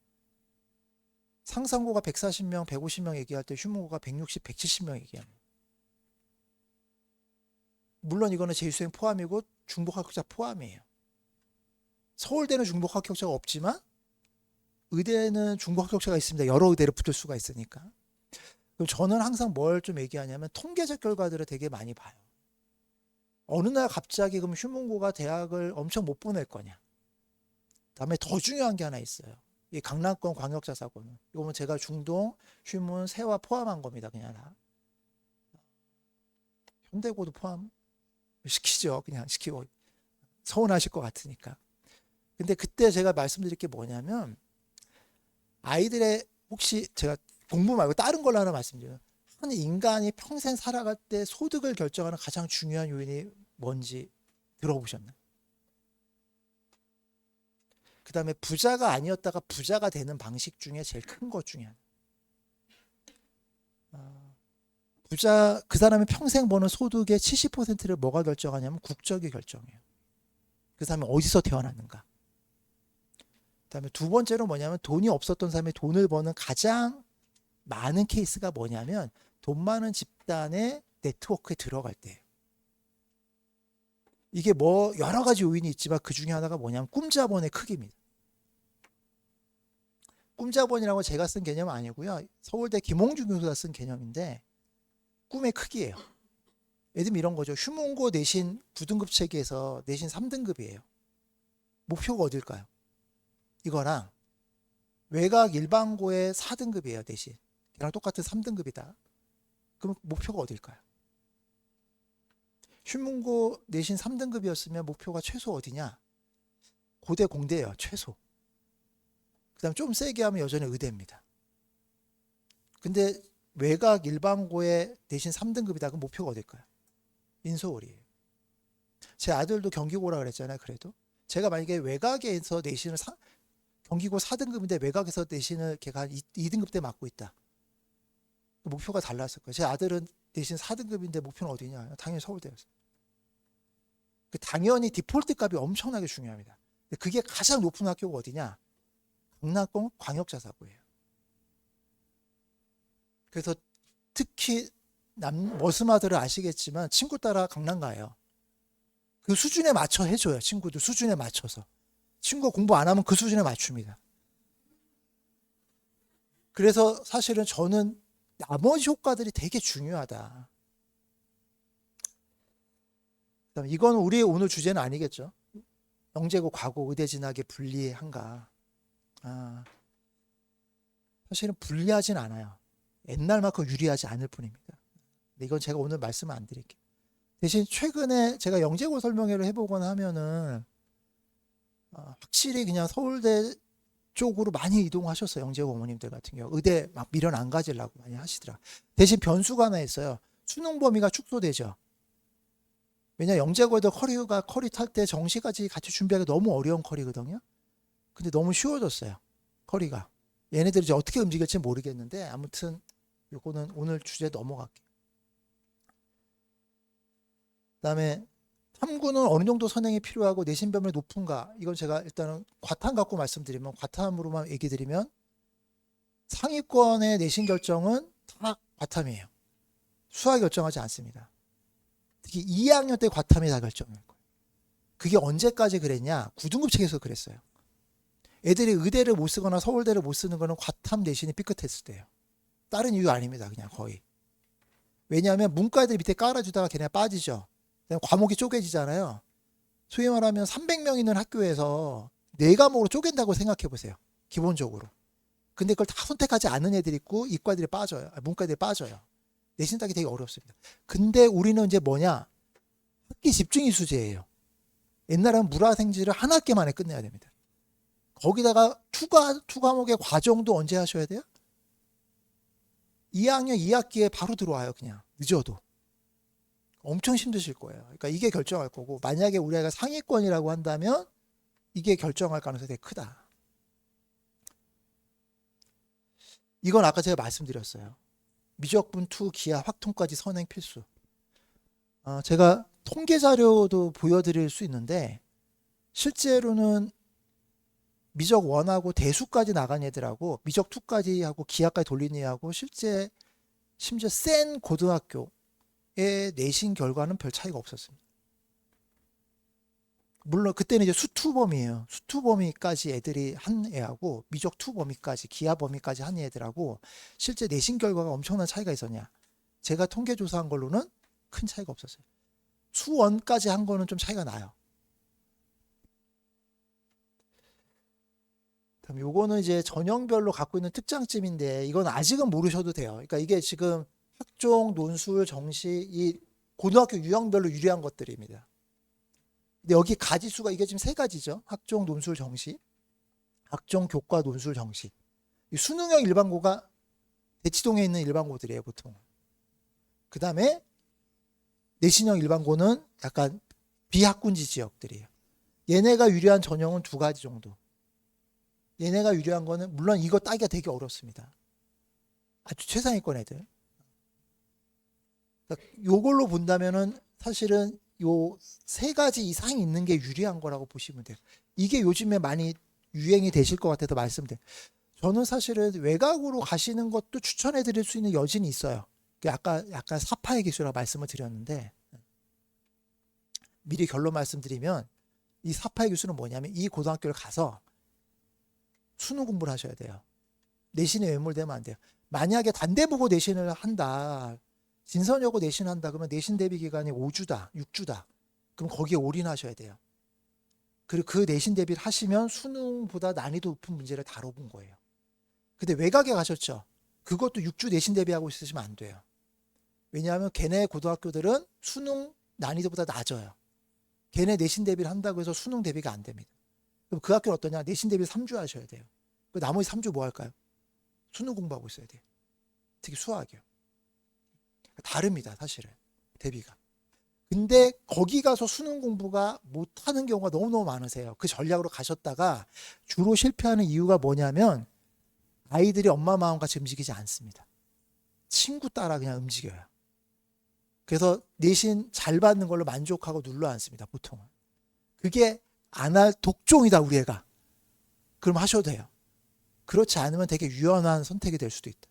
상상고가 140명, 150명 얘기할 때 휴문고가 160, 170명 얘기합니다. 물론 이거는 재수생 포함이고 중복 합격자 포함이에요. 서울대는 중복 합격자가 없지만 의대는 중복 합격자가 있습니다. 여러 의대를 붙을 수가 있으니까. 그럼 저는 항상 뭘 좀 얘기하냐면 통계적 결과들을 되게 많이 봐요. 어느 날 갑자기 그럼 휴문고가 대학을 엄청 못 보낼 거냐. 다음에 더 중요한 게 하나 있어요. 이 강남권 광역자사고는 이거는 제가 중동, 휴문, 세화 포함한 겁니다. 그냥 다. 현대고도 포함 시키죠. 그냥 시키고 서운하실 것 같으니까. 근데 그때 제가 말씀드릴 게 뭐냐면 아이들의 혹시 제가 공부 말고 다른 걸로 하나 말씀드려요. 한 인간이 평생 살아갈 때 소득을 결정하는 가장 중요한 요인이 뭔지 들어보셨나요? 그 다음에 부자가 아니었다가 부자가 되는 방식 중에 제일 큰 것 중에 하나. 부자, 그 사람이 평생 버는 소득의 70%를 뭐가 결정하냐면 국적이 결정해요. 그 사람이 어디서 태어났는가. 그 다음에 두 번째로 뭐냐면 돈이 없었던 사람이 돈을 버는 가장 많은 케이스가 뭐냐면 돈 많은 집단의 네트워크에 들어갈 때예요. 이게 뭐 여러 가지 요인이 있지만 그 중에 하나가 뭐냐면 꿈자본의 크기입니다. 꿈자본이라고 제가 쓴 개념은 아니고요. 서울대 김홍준 교수가 쓴 개념인데 꿈의 크기예요. 예를 들면 이런 거죠. 휴문고 내신 9등급 체계에서 내신 3등급이에요. 목표가 어딜까요? 이거랑 외곽 일반고의 4등급이에요. 내신. 걔랑 똑같은 3등급이다. 그럼 목표가 어딜까요? 휴문고 내신 3등급이었으면 목표가 최소 어디냐? 고대 공대예요. 최소. 그 다음 좀 세게 하면 여전히 의대입니다. 근데 외곽 일반고의 내신 3등급이다. 그럼 목표가 어딜까요? 인서울이에요. 제 아들도 경기고라 그랬잖아요. 그래도 제가 만약에 외곽에서 내신을 경기고 4등급인데 외곽에서 내신을 걔가 2등급 때 맞고 있다. 목표가 달랐을 거예요. 제 아들은 내신 4등급인데 목표는 어디냐? 당연히 서울대였어요. 당연히 디폴트 값이 엄청나게 중요합니다. 근데 그게 가장 높은 학교가 어디냐? 강남권 광역자사고예요. 그래서 특히 머스마들을 아시겠지만 친구 따라 강남 가요. 그 수준에 맞춰 해줘요. 친구들 수준에 맞춰서. 친구가 공부 안 하면 그 수준에 맞춥니다. 그래서 사실은 저는 나머지 효과들이 되게 중요하다. 이건 우리 오늘 주제는 아니겠죠. 영재고 과고 의대 진학에 불리한가. 사실은 불리하진 않아요. 옛날만큼 유리하지 않을 뿐입니다. 근데 이건 제가 오늘 말씀을 안 드릴게요. 대신 최근에 제가 영재고 설명회를 해보거나 하면은 확실히 그냥 서울대 쪽으로 많이 이동하셨어요. 영재고 어머님들 같은 경우. 의대 막 미련 안 가지려고 많이 하시더라. 대신 변수가 하나 있어요. 수능 범위가 축소되죠. 왜냐 영재고에도 커리 탈 때 정시까지 같이 준비하기 너무 어려운 커리거든요. 근데 너무 쉬워졌어요. 커리가. 얘네들이 이제 어떻게 움직일지 모르겠는데 아무튼 요거는 오늘 주제 넘어갈게요. 그다음에 탐구는 어느 정도 선행이 필요하고 내신 범위 높은가? 이건 제가 일단은 과탐 갖고 말씀드리면 과탐으로만 얘기 드리면 상위권의 내신 결정은 다 과탐이에요. 수학 결정하지 않습니다. 특히 2학년 때 과탐이 다 결정할 거예요. 그게 언제까지 그랬냐? 9등급 책에서 그랬어요. 애들이 의대를 못 쓰거나 서울대를 못 쓰는 거는 과탐 내신이 삐끗했을 때예요. 다른 이유 아닙니다. 그냥 거의. 왜냐하면 문과 애들 밑에 깔아주다가 걔네 빠지죠. 과목이 쪼개지잖아요. 소위 말하면 300명 있는 학교에서 4과목으로 쪼갠다고 생각해 보세요. 기본적으로. 근데 그걸 다 선택하지 않는 애들이 있고 이과들이 빠져요. 문과들이 빠져요. 내신 따기 되게 어렵습니다. 근데 우리는 이제 뭐냐? 학기 집중이 수제예요. 옛날에는 물화생지를 한 학기 만에 끝내야 됩니다. 거기다가 투과목의 과정도 언제 하셔야 돼요? 2학년 2학기에 바로 들어와요. 그냥 늦어도. 엄청 힘드실 거예요. 그러니까 이게 결정할 거고 만약에 우리 아이가 상위권이라고 한다면 이게 결정할 가능성이 되게 크다. 이건 아까 제가 말씀드렸어요. 미적분 2 기하 확통까지 선행 필수. 제가 통계 자료도 보여드릴 수 있는데 실제로는 미적 1하고 대수까지 나간 애들하고 미적 2까지 하고 기하까지 돌린 애하고 심지어 센 고등학교의 내신 결과는 별 차이가 없었습니다. 물론 그때는 이제 수투 범위예요. 수투 범위까지 애들이 한 애하고 미적 2 범위까지 기하 범위까지 한 애들하고 실제 내신 결과가 엄청난 차이가 있었냐. 제가 통계 조사한 걸로는 큰 차이가 없었어요. 수원까지 한 거는 좀 차이가 나요. 요거는 이제 전형별로 갖고 있는 특장점인데 이건 아직은 모르셔도 돼요. 그러니까 이게 지금 학종, 논술, 정시 이 고등학교 유형별로 유리한 것들입니다. 근데 여기 가지수가 이게 지금 3가지죠. 학종, 논술, 정시. 학종, 교과, 논술, 정시. 이 수능형 일반고가 대치동에 있는 일반고들이에요, 보통. 그 다음에 내신형 일반고는 약간 비학군지 지역들이에요. 얘네가 유리한 전형은 2가지 정도. 얘네가 유리한 거는 물론 이거 따기가 되게 어렵습니다. 아주 최상위권 애들. 그러니까 요걸로 본다면은 사실은 요 3가지 이상이 있는 게 유리한 거라고 보시면 돼요. 이게 요즘에 많이 유행이 되실 것 같아서 말씀드려요. 저는 사실은 외곽으로 가시는 것도 추천해 드릴 수 있는 여진이 있어요. 아까 약간 사파의 기수라고 말씀을 드렸는데 미리 결론 말씀드리면 이 사파의 기수는 뭐냐면 이 고등학교를 가서 수능 공부를 하셔야 돼요. 내신에 매몰되면 안 돼요. 만약에 단대보고 내신을 한다. 진선여고 내신을 한다. 그러면 내신 대비 기간이 5주다. 6주다. 그럼 거기에 올인하셔야 돼요. 그리고 그 내신 대비를 하시면 수능보다 난이도 높은 문제를 다뤄본 거예요. 근데 외곽에 가셨죠. 그것도 6주 내신 대비하고 있으시면 안 돼요. 왜냐하면 걔네 고등학교들은 수능 난이도보다 낮아요. 걔네 내신 대비를 한다고 해서 수능 대비가 안 됩니다. 그럼 그 학교는 어떠냐? 내신 대비 3주 하셔야 돼요. 나머지 3주 뭐 할까요? 수능 공부하고 있어야 돼요. 특히 수학이요. 다릅니다, 사실은. 대비가. 근데 거기 가서 수능 공부가 못하는 경우가 너무너무 많으세요. 그 전략으로 가셨다가 주로 실패하는 이유가 뭐냐면 아이들이 엄마 마음같이 움직이지 않습니다. 친구 따라 그냥 움직여요. 그래서 내신 잘 받는 걸로 만족하고 눌러 앉습니다. 보통은. 그게 안 할 독종이다 우리 애가. 그럼 하셔도 돼요. 그렇지 않으면 되게 유연한 선택이 될 수도 있다.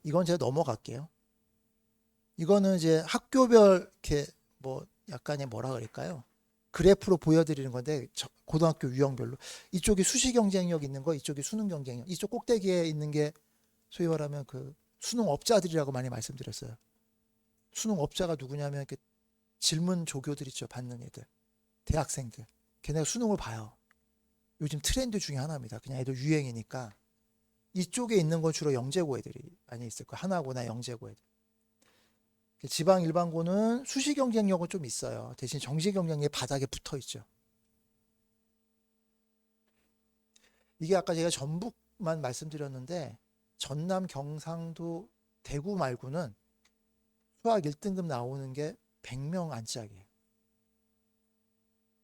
이건 제가 넘어갈게요. 이거는 이제 학교별 이렇게 뭐 약간의 뭐라 그럴까요? 그래프로 보여드리는 건데 고등학교 유형별로 이쪽이 수시 경쟁력 있는 거, 이쪽이 수능 경쟁력. 이쪽 꼭대기에 있는 게 소위 말하면 그 수능 업자들이라고 많이 말씀드렸어요. 수능 업자가 누구냐면 이렇게 질문 조교들 있죠, 받는 애들, 대학생들. 걔네가 수능을 봐요. 요즘 트렌드 중에 하나입니다. 그냥 애들 유행이니까. 이쪽에 있는 건 주로 영재고 애들이 많이 있을 거예요. 하나고나 영재고 애들. 지방 일반고는 수시 경쟁력은 좀 있어요. 대신 정시 경쟁력이 바닥에 붙어 있죠. 이게 아까 제가 전북만 말씀드렸는데 전남, 경상도, 대구 말고는 수학 1등급 나오는 게 100명 안짝이에요.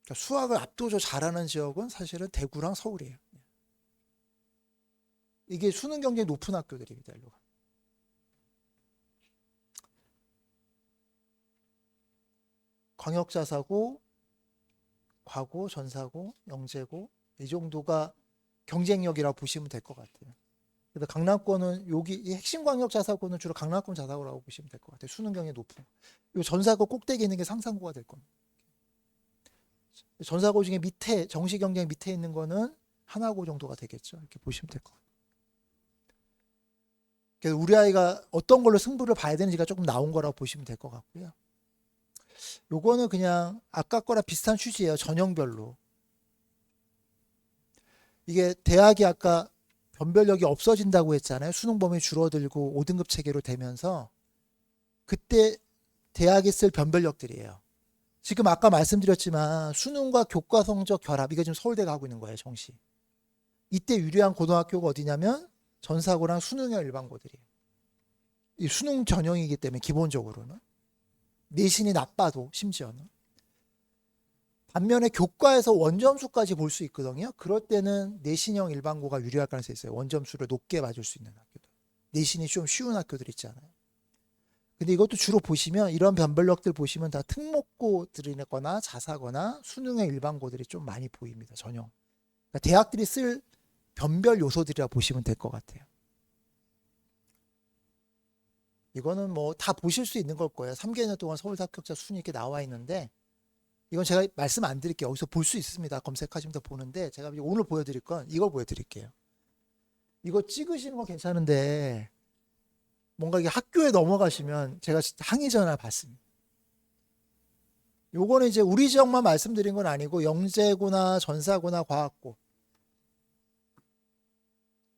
그러니까 수학을 압도적으로 잘하는 지역은 사실은 대구랑 서울이에요. 이게 수능 경쟁이 높은 학교들입니다. 일로가. 광역자사고, 과고, 전사고, 영재고 이 정도가 경쟁력이라고 보시면 될 것 같아요. 그래서 강남권은 여기 이 핵심 광역자사고는 주로 강남권 자사고라고 보시면 될 것 같아요. 수능 경쟁이 높은. 이 전사고 꼭대기에 있는 게 상산고가 될 겁니다. 전사고 중에 밑에 정시 경쟁 밑에 있는 거는 하나고 정도가 되겠죠. 이렇게 보시면 될 것 같아요. 그래서 우리 아이가 어떤 걸로 승부를 봐야 되는지가 조금 나온 거라고 보시면 될 것 같고요. 요거는 그냥 아까 거랑 비슷한 취지예요. 전형별로. 이게 대학이 아까 변별력이 없어진다고 했잖아요. 수능 범위 줄어들고 5등급 체계로 되면서 그때 대학이 쓸 변별력들이에요. 지금 아까 말씀드렸지만 수능과 교과 성적 결합, 이게 지금 서울대가 하고 있는 거예요. 정시. 이때 유리한 고등학교가 어디냐면 전사고랑 수능형 일반고들이에요. 이 수능 전형이기 때문에 기본적으로는. 내신이 나빠도 심지어는. 반면에 교과에서 원점수까지 볼 수 있거든요. 그럴 때는 내신형 일반고가 유리할 가능성이 있어요. 원점수를 높게 맞을 수 있는 학교들. 내신이 좀 쉬운 학교들 있잖아요. 근데 이것도 주로 보시면 이런 변별력들 보시면 다 특목고들이거나 자사거나 수능형 일반고들이 좀 많이 보입니다. 전형. 그러니까 대학들이 쓸 변별 요소들이라 보시면 될 것 같아요. 이거는 뭐 다 보실 수 있는 걸 거예요. 3개년 동안 서울 합격자 순위 이렇게 나와 있는데 이건 제가 말씀 안 드릴게요. 어디서 볼 수 있습니다. 검색하시면 다 보는데 제가 오늘 보여드릴 건 이걸 보여드릴게요. 이거 찍으시는 건 괜찮은데 뭔가 이게 학교에 넘어가시면 제가 항의 전화 받습니다. 요거는 이제 우리 지역만 말씀드린 건 아니고 영재고나 전사고나 과학고.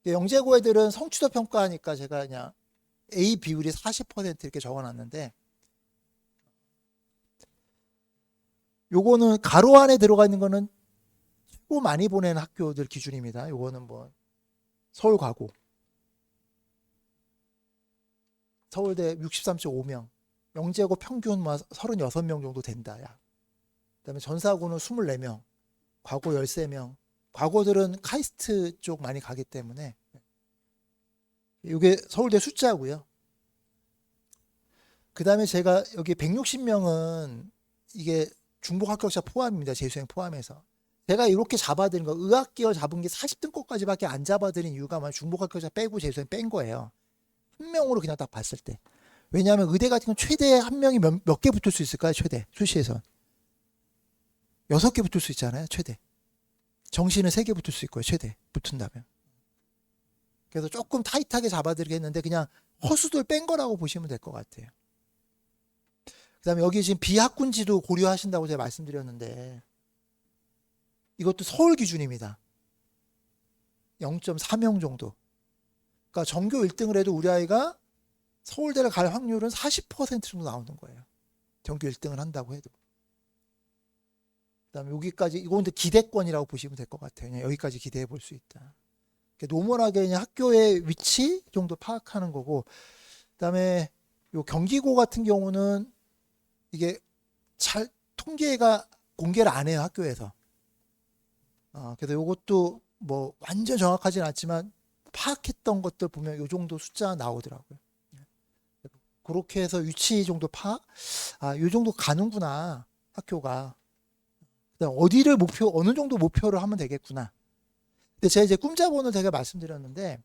영재고 애들은 성취도 평가하니까 제가 그냥 A 비율이 40% 이렇게 적어놨는데 요거는 가로 안에 들어가 있는 거는 최고 많이 보낸 학교들 기준입니다. 요거는 뭐 서울 과고 서울대 63.5명, 영재고 평균 뭐 36명 정도 된다. 야. 그다음에 전사고는 24명, 과고 13명. 과고들은 카이스트 쪽 많이 가기 때문에 이게 서울대 숫자고요. 그다음에 제가 여기 160명은 이게 중복 합격자 포함입니다. 재수생 포함해서. 제가 이렇게 잡아드린 거, 의학계열 잡은 게 40등급까지밖에 안 잡아드린 이유가 만 중복 합격자 빼고 재수생 뺀 거예요. 한 명으로 그냥 딱 봤을 때. 왜냐하면 의대 같은 건 최대 한 명이 몇 개 붙을 수 있을까요? 최대 수시에선 6개 붙을 수 있잖아요. 최대. 정시는 3개 붙을 수 있고요. 최대 붙은다면. 그래서 조금 타이트하게 잡아드리겠는데 그냥 허수들 뺀 거라고 보시면 될 것 같아요. 그 다음에 여기 지금 비학군지도 고려하신다고 제가 말씀드렸는데 이것도 서울 기준입니다. 0.4명 정도. 그러니까 전교 1등을 해도 우리 아이가 서울대를 갈 확률은 40% 정도 나오는 거예요. 전교 1등을 한다고 해도. 그 다음에 여기까지, 이건 근데 기대권이라고 보시면 될 것 같아요. 그냥 여기까지 기대해 볼 수 있다. 노멀하게 그냥 학교의 위치 정도 파악하는 거고, 그 다음에 요 경기고 같은 경우는 이게 잘 통계가 공개를 안 해요, 학교에서. 그래서 이것도 뭐 완전 정확하진 않지만 파악했던 것들 보면 이 정도 숫자 나오더라고요. 그렇게 해서 유치 정도 파악? 이 정도 가는구나, 학교가. 그다음 어디를 어느 정도 목표를 하면 되겠구나. 근데 제가 이제 꿈자본을 제가 말씀드렸는데,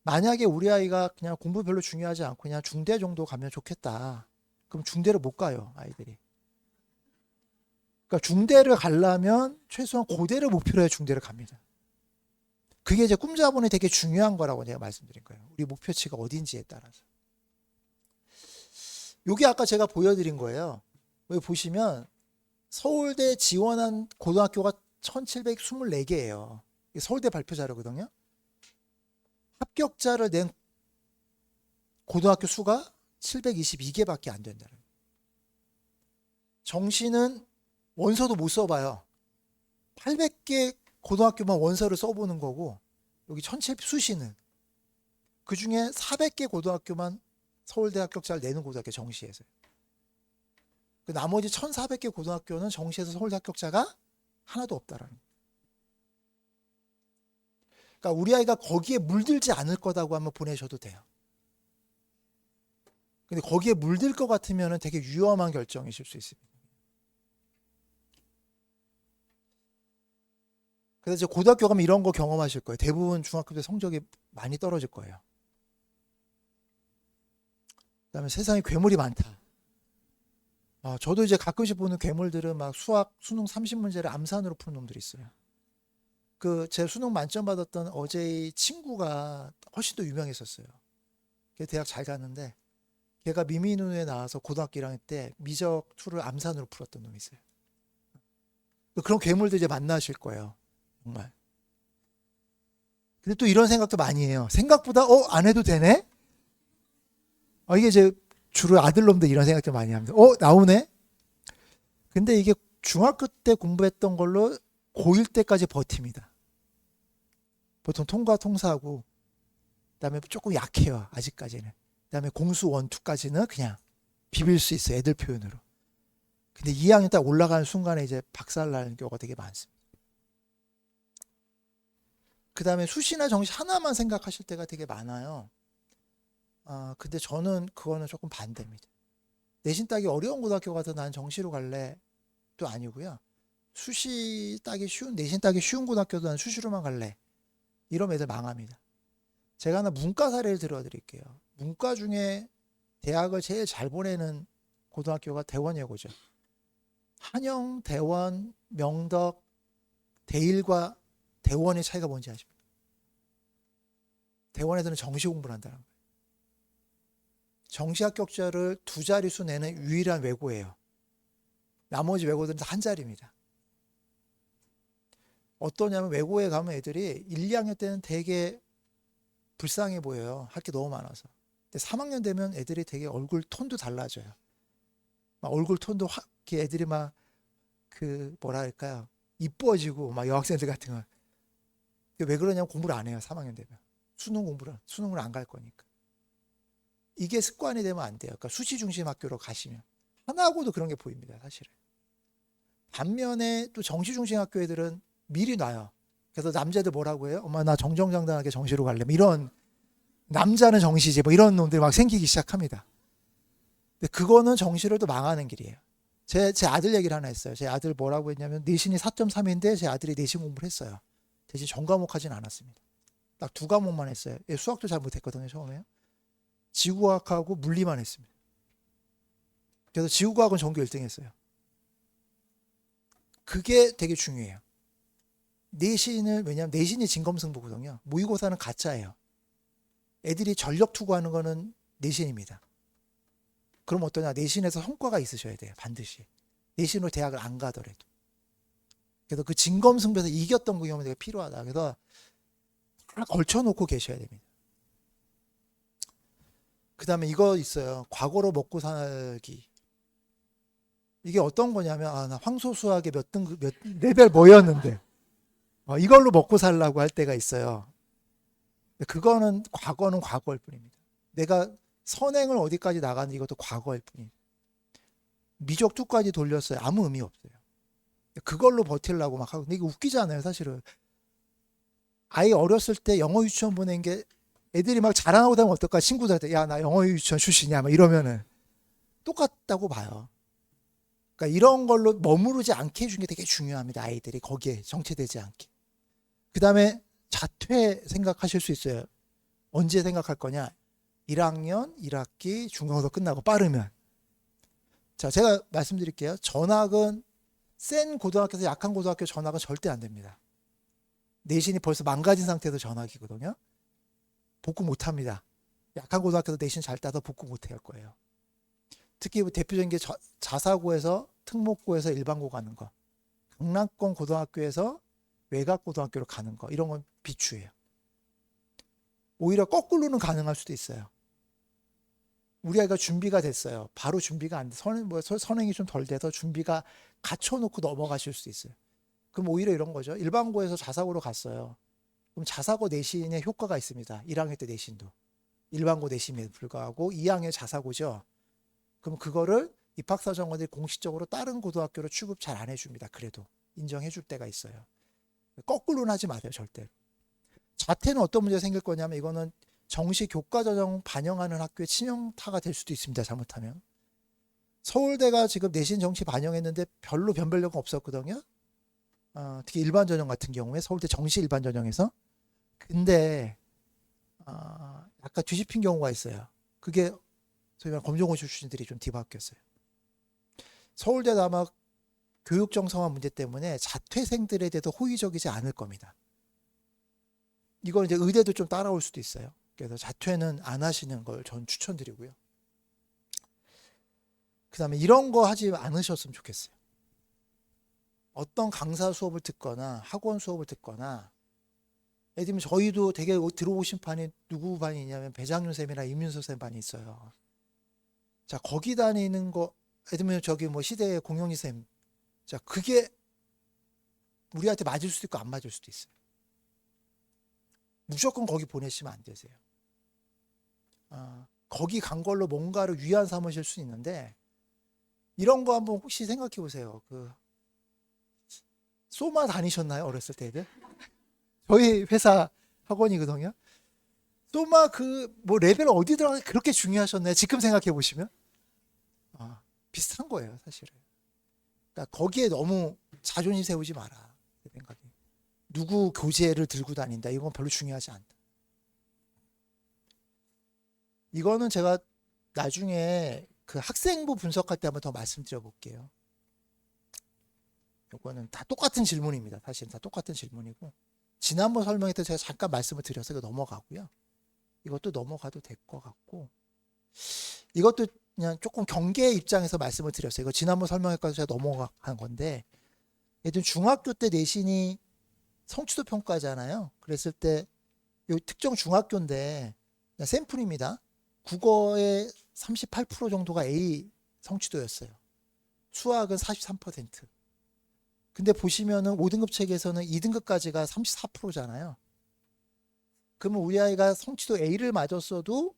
만약에 우리 아이가 그냥 공부 별로 중요하지 않고 그냥 중대 정도 가면 좋겠다. 그럼 중대를 못 가요, 아이들이. 그러니까 중대를 가려면 최소한 고대를 목표로 해 중대를 갑니다. 그게 이제 꿈자본이 되게 중요한 거라고 제가 말씀드린 거예요. 우리 목표치가 어딘지에 따라서. 요게 아까 제가 보여드린 거예요. 여기 보시면 서울대 지원한 고등학교가 1724개예요. 이게 서울대 발표 자료거든요. 합격자를 낸 고등학교 수가 722개밖에 안 된다는 거예요. 정시는 원서도 못 써봐요. 800개 고등학교만 원서를 써보는 거고, 여기 수시는 그 중에 400개 고등학교만 서울대 합격자를 내는 고등학교, 정시에서요. 그 나머지 1400개 고등학교는 정시에서 서울대 합격자가 하나도 없다라는 거예요. 그러니까 우리 아이가 거기에 물들지 않을 거다고 한번 보내셔도 돼요. 근데 거기에 물들 것 같으면 되게 위험한 결정이실 수 있습니다. 그래서 이제 고등학교 가면 이런 거 경험하실 거예요. 대부분 중학교 때 성적이 많이 떨어질 거예요. 그다음에 세상에 괴물이 많다. 저도 이제 가끔씩 보는 괴물들은 막 수학, 수능 30문제를 암산으로 푸는 놈들이 있어요. 제 수능 만점 받았던 어제의 친구가 훨씬 더 유명했었어요. 걔 대학 잘 갔는데, 걔가 미미누에 나와서 고등학교 1학년 때 미적 2를 암산으로 풀었던 놈이 있어요. 그런 괴물들 이제 만나실 거예요. 정말. 근데 또 이런 생각도 많이 해요. 생각보다 안 해도 되네? 이게 이제 주로 아들놈들 이런 생각도 많이 합니다. 나오네? 근데 이게 중학교 때 공부했던 걸로 고1 때까지 버팁니다. 보통 통과 통사하고, 그다음에 조금 약해요, 아직까지는. 그다음에 공수 1, 2까지는 그냥 비빌 수 있어요, 애들 표현으로. 근데 2학년 딱 올라가는 순간에 이제 박살나는 경우가 되게 많습니다. 그다음에 수시나 정시 하나만 생각하실 때가 되게 많아요. 근데 저는 그거는 조금 반대입니다. 내신 따기 어려운 고등학교 가서 난 정시로 갈래? 또 아니고요. 수시 따기 쉬운, 내신 따기 쉬운 고등학교도 난 수시로만 갈래? 이런 애들 망합니다. 제가 하나 문과 사례를 들어드릴게요. 문과 중에 대학을 제일 잘 보내는 고등학교가 대원예고죠. 한영, 대원, 명덕, 대일과 대원의 차이가 뭔지 아십니까? 대원에서는 정시 공부를 한다는 거예요. 정시 합격자를 2자릿수 내는 유일한 외고예요. 나머지 외고들은 다 한 자리입니다. 어떠냐면 외고에 가면 애들이 1, 2학년 때는 되게 불쌍해 보여요. 할 게 너무 많아서. 근데 3학년 되면 애들이 되게 얼굴 톤도 달라져요. 막 얼굴 톤도 애들이 막 뭐랄까요, 이뻐지고 막 여학생들 같은 거. 왜 그러냐면 공부를 안 해요. 3학년 되면 수능을 안 갈 거니까. 이게 습관이 되면 안 돼요. 그러니까 수시 중심 학교로 가시면 하나하고도 그런 게 보입니다, 사실은. 반면에 또 정시 중심 학교 애들은 미리 놔요. 그래서 남자들 뭐라고 해요? 엄마 나 정정당당하게 정시로 갈래. 이런, 남자는 정시지 뭐 이런 놈들이 막 생기기 시작합니다. 근데 그거는 정시를 또 망하는 길이에요. 제 아들 얘기를 하나 했어요. 제 아들 뭐라고 했냐면 내신이 4.3인데 제 아들이 내신 공부를 했어요. 대신 전과목 하진 않았습니다. 딱 2과목만 했어요. 수학도 잘 못했거든요, 처음에. 지구과학하고 물리만 했습니다. 그래서 지구과학은 전교 1등 했어요. 그게 되게 중요해요. 왜냐하면 내신이 진검승부거든요. 모의고사는 가짜예요. 애들이 전력 투구하는 거는 내신입니다. 그럼 어떠냐? 내신에서 성과가 있으셔야 돼요, 반드시. 내신으로 대학을 안 가더라도. 그래서 그 진검승부에서 이겼던 그 경험이 되게 필요하다. 그래서 다 걸쳐놓고 계셔야 됩니다. 그 다음에 이거 있어요. 과거로 먹고 살기. 이게 어떤 거냐면, 나 황소수학의 몇 레벨 뭐였는데, 이걸로 먹고 살라고 할 때가 있어요. 그거는 과거는 과거일 뿐입니다. 내가 선행을 어디까지 나가는지 이것도 과거일 뿐입니다. 미적투까지 돌렸어요. 아무 의미 없어요. 그걸로 버틸라고 막 하고. 근데 이게 웃기잖아요, 사실은. 아이 어렸을 때 영어 유치원 보낸 게 애들이 막 자랑하고 다니면 어떨까? 친구들한테 야, 나 영어 유치원 출신이야 막 이러면은 똑같다고 봐요. 그러니까 이런 걸로 머무르지 않게 해주는 게 되게 중요합니다. 아이들이 거기에 정체되지 않게. 그 다음에 자퇴 생각하실 수 있어요. 언제 생각할 거냐? 1학년 1학기 중간고사 끝나고 빠르면. 자, 제가 말씀드릴게요. 전학은 센 고등학교에서 약한 고등학교 전학은 절대 안 됩니다. 내신이 벌써 망가진 상태에서 전학이거든요. 복구 못 합니다. 약한 고등학교에서 내신 잘 따서 복구 못 할 거예요. 특히 대표적인 게 자사고에서 특목고에서 일반고 가는 거, 강남권 고등학교에서 외곽 고등학교로 가는 거, 이런 건 비추예요. 오히려 거꾸로는 가능할 수도 있어요. 우리 아이가 준비가 됐어요. 바로 준비가 안 돼. 선행이 좀 덜 돼서 준비가 갖춰놓고 넘어가실 수 있어요. 그럼 오히려 이런 거죠. 일반고에서 자사고로 갔어요. 그럼 자사고 내신에 효과가 있습니다. 1학년 때 내신도. 일반고 내신에 불과하고 2학년 자사고죠. 그럼 그거를 입학사정원들이 공식적으로 다른 고등학교로 취급 잘 안 해줍니다. 그래도 인정해 줄 때가 있어요. 거꾸로는 하지 마세요. 절대. 자퇴는 어떤 문제가 생길 거냐면 이거는 정시 교과전형 반영하는 학교의 친형타가 될 수도 있습니다. 잘못하면. 서울대가 지금 내신 정시 반영했는데 별로 변별력은 없었거든요. 특히 일반 전형 같은 경우에 서울대 정시 일반 전형에서. 근데 약간 뒤집힌 경우가 있어요. 그게 소위 말하는 검정고 출신들이 좀 뒤바뀌었어요. 서울대도 아마 교육 정상화 문제 때문에 자퇴생들에 대해서 호의적이지 않을 겁니다. 이건 이제 의대도 좀 따라올 수도 있어요. 그래서 자퇴는 안 하시는 걸 전 추천드리고요. 그 다음에 이런 거 하지 않으셨으면 좋겠어요. 어떤 강사 수업을 듣거나 학원 수업을 듣거나, 예를 들면 저희도 되게 들어오신 반이 누구 반이냐면 배장윤 쌤이나 임윤서 쌤 반이 있어요. 자, 거기 다니는 거, 예를 들면 저기 뭐 시대의 공영희 쌤. 자, 그게 우리한테 맞을 수도 있고 안 맞을 수도 있어요. 무조건 거기 보내시면 안 되세요. 거기 간 걸로 뭔가를 위안 삼으실 수 있는데, 이런 거 한번 혹시 생각해 보세요. 소마 다니셨나요? 어렸을 때들? 저희 회사 학원이거든요. 소마 뭐 레벨 어디 들어가 그렇게 중요하셨나요? 지금 생각해 보시면. 비슷한 거예요, 사실은. 그러니까 거기에 너무 자존심 세우지 마라. 내 생각에. 누구 교재를 들고 다닌다. 이건 별로 중요하지 않다. 이거는 제가 나중에 그 학생부 분석할 때 한번 더 말씀드려 볼게요. 이거는 다 똑같은 질문입니다. 사실은 다 똑같은 질문이고, 지난번 설명할 때 제가 잠깐 말씀을 드려서 이거 넘어가고요. 이것도 넘어가도 될 것 같고, 이것도 그냥 조금 경계의 입장에서 말씀을 드렸어요. 이거 지난번 설명했고 제가 넘어간 건데, 예를 중학교 때 내신이 성취도 평가잖아요. 그랬을 때 이 특정 중학교인데 그냥 샘플입니다. 국어의 38% 정도가 A 성취도였어요. 수학은 43%. 근데 보시면은 5등급 책에서는 2등급까지가 34%잖아요. 그러면 우리 아이가 성취도 A를 맞았어도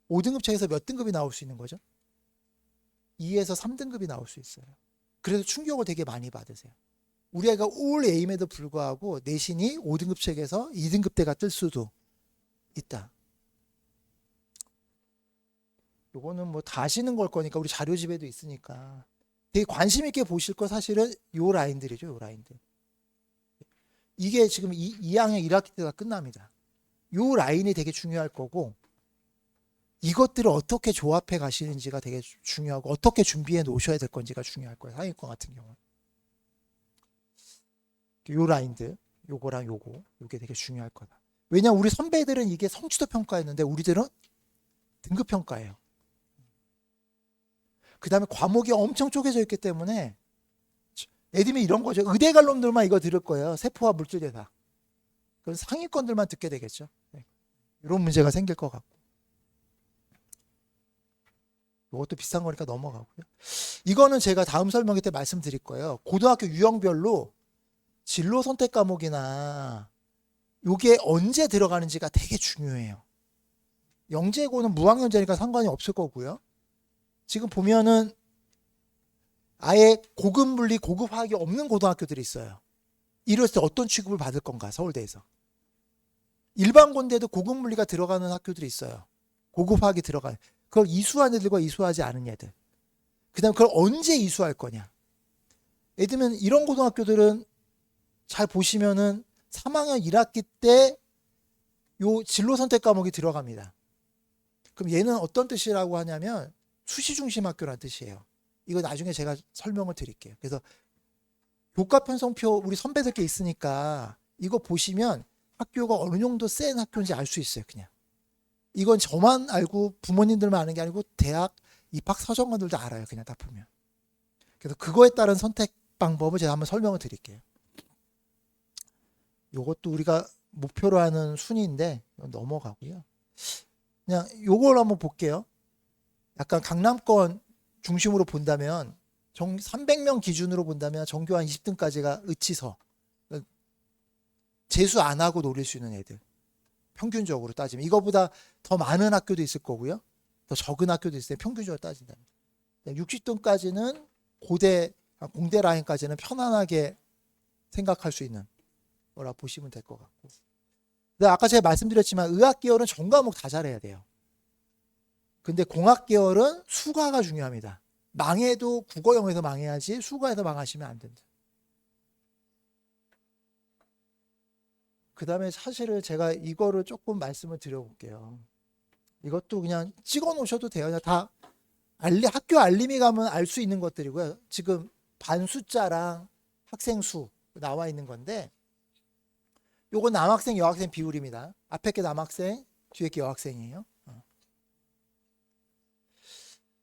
5등급 책에서 몇 등급이 나올 수 있는 거죠? 2에서 3등급이 나올 수 있어요. 그래서 충격을 되게 많이 받으세요. 우리 아이가 올 A임에도 불구하고 내신이 5등급 책에서 2등급대가 뜰 수도 있다. 요거는 뭐 다 아시는 걸 거니까 우리 자료집에도 있으니까 되게 관심 있게 보실 거 사실은 요 라인들이죠. 요 라인들. 이게 지금 2학년 1학기 때가 끝납니다. 요 라인이 되게 중요할 거고, 이것들을 어떻게 조합해 가시는지가 되게 중요하고, 어떻게 준비해 놓으셔야 될 건지가 중요할 거예요. 상위권 같은 경우는. 요 라인들, 요거랑 요게 되게 중요할 거다. 왜냐면 우리 선배들은 이게 성취도 평가였는데 우리들은 등급 평가예요. 그 다음에 과목이 엄청 쪼개져 있기 때문에 애들이 이런 거죠. 의대 갈 놈들만 이거 들을 거예요. 세포와 물질대사. 그럼 상위권들만 듣게 되겠죠. 이런 문제가 생길 것 같고. 이것도 비싼 거니까 넘어가고요. 이거는 제가 다음 설명회 때 말씀드릴 거예요. 고등학교 유형별로 진로 선택 과목이나 요게 언제 들어가는지가 되게 중요해요. 영재고는 무학년제니까 상관이 없을 거고요. 지금 보면은 아예 고급 물리, 고급 화학이 없는 고등학교들이 있어요. 이랬을 때 어떤 취급을 받을 건가, 서울대에서. 일반 고인데도 고급 물리가 들어가는 학교들이 있어요. 고급 화학이 들어가요. 그걸 이수한 애들과 이수하지 않은 애들. 그 다음 그걸 언제 이수할 거냐. 예를 들면 이런 고등학교들은 잘 보시면은 3학년 1학기 때 요 진로 선택 과목이 들어갑니다. 그럼 얘는 어떤 뜻이라고 하냐면 수시 중심 학교라는 뜻이에요. 이거 나중에 제가 설명을 드릴게요. 그래서 교과 편성표 우리 선배들께 있으니까 이거 보시면 학교가 어느 정도 센 학교인지 알 수 있어요. 그냥 이건 저만 알고 부모님들만 아는 게 아니고 대학 입학 사정관들도 알아요. 그냥 다 보면. 그래서 그거에 따른 선택 방법을 제가 한번 설명을 드릴게요. 요것도 우리가 목표로 하는 순위인데 넘어가고요. 그냥 요걸 한번 볼게요. 약간 강남권 중심으로 본다면 300명 기준으로 본다면 전교 한 20등까지가 의치서 재수 안 하고 노릴 수 있는 애들. 평균적으로 따지면 이거보다 더 많은 학교도 있을 거고요. 더 적은 학교도 있어요. 평균적으로 따진다면. 60등까지는 고대, 공대 라인까지는 편안하게 생각할 수 있는 거라 보시면 될 것 같고. 근데 아까 제가 말씀드렸지만 의학 계열은 전 과목 다 잘해야 돼요. 근데 공학 계열은 수가가 중요합니다. 망해도 국어형에서 망해야지 수가에서 망하시면 안 된다. 그 다음에 사실은 제가 이거를 조금 말씀을 드려볼게요. 이것도 그냥 찍어 놓으셔도 돼요. 그냥 다 학교 알림이 가면 알 수 있는 것들이고요. 지금 반 숫자랑 학생 수 나와 있는 건데 요건 남학생 여학생 비율입니다. 앞에 게 남학생 뒤에 게 여학생이에요.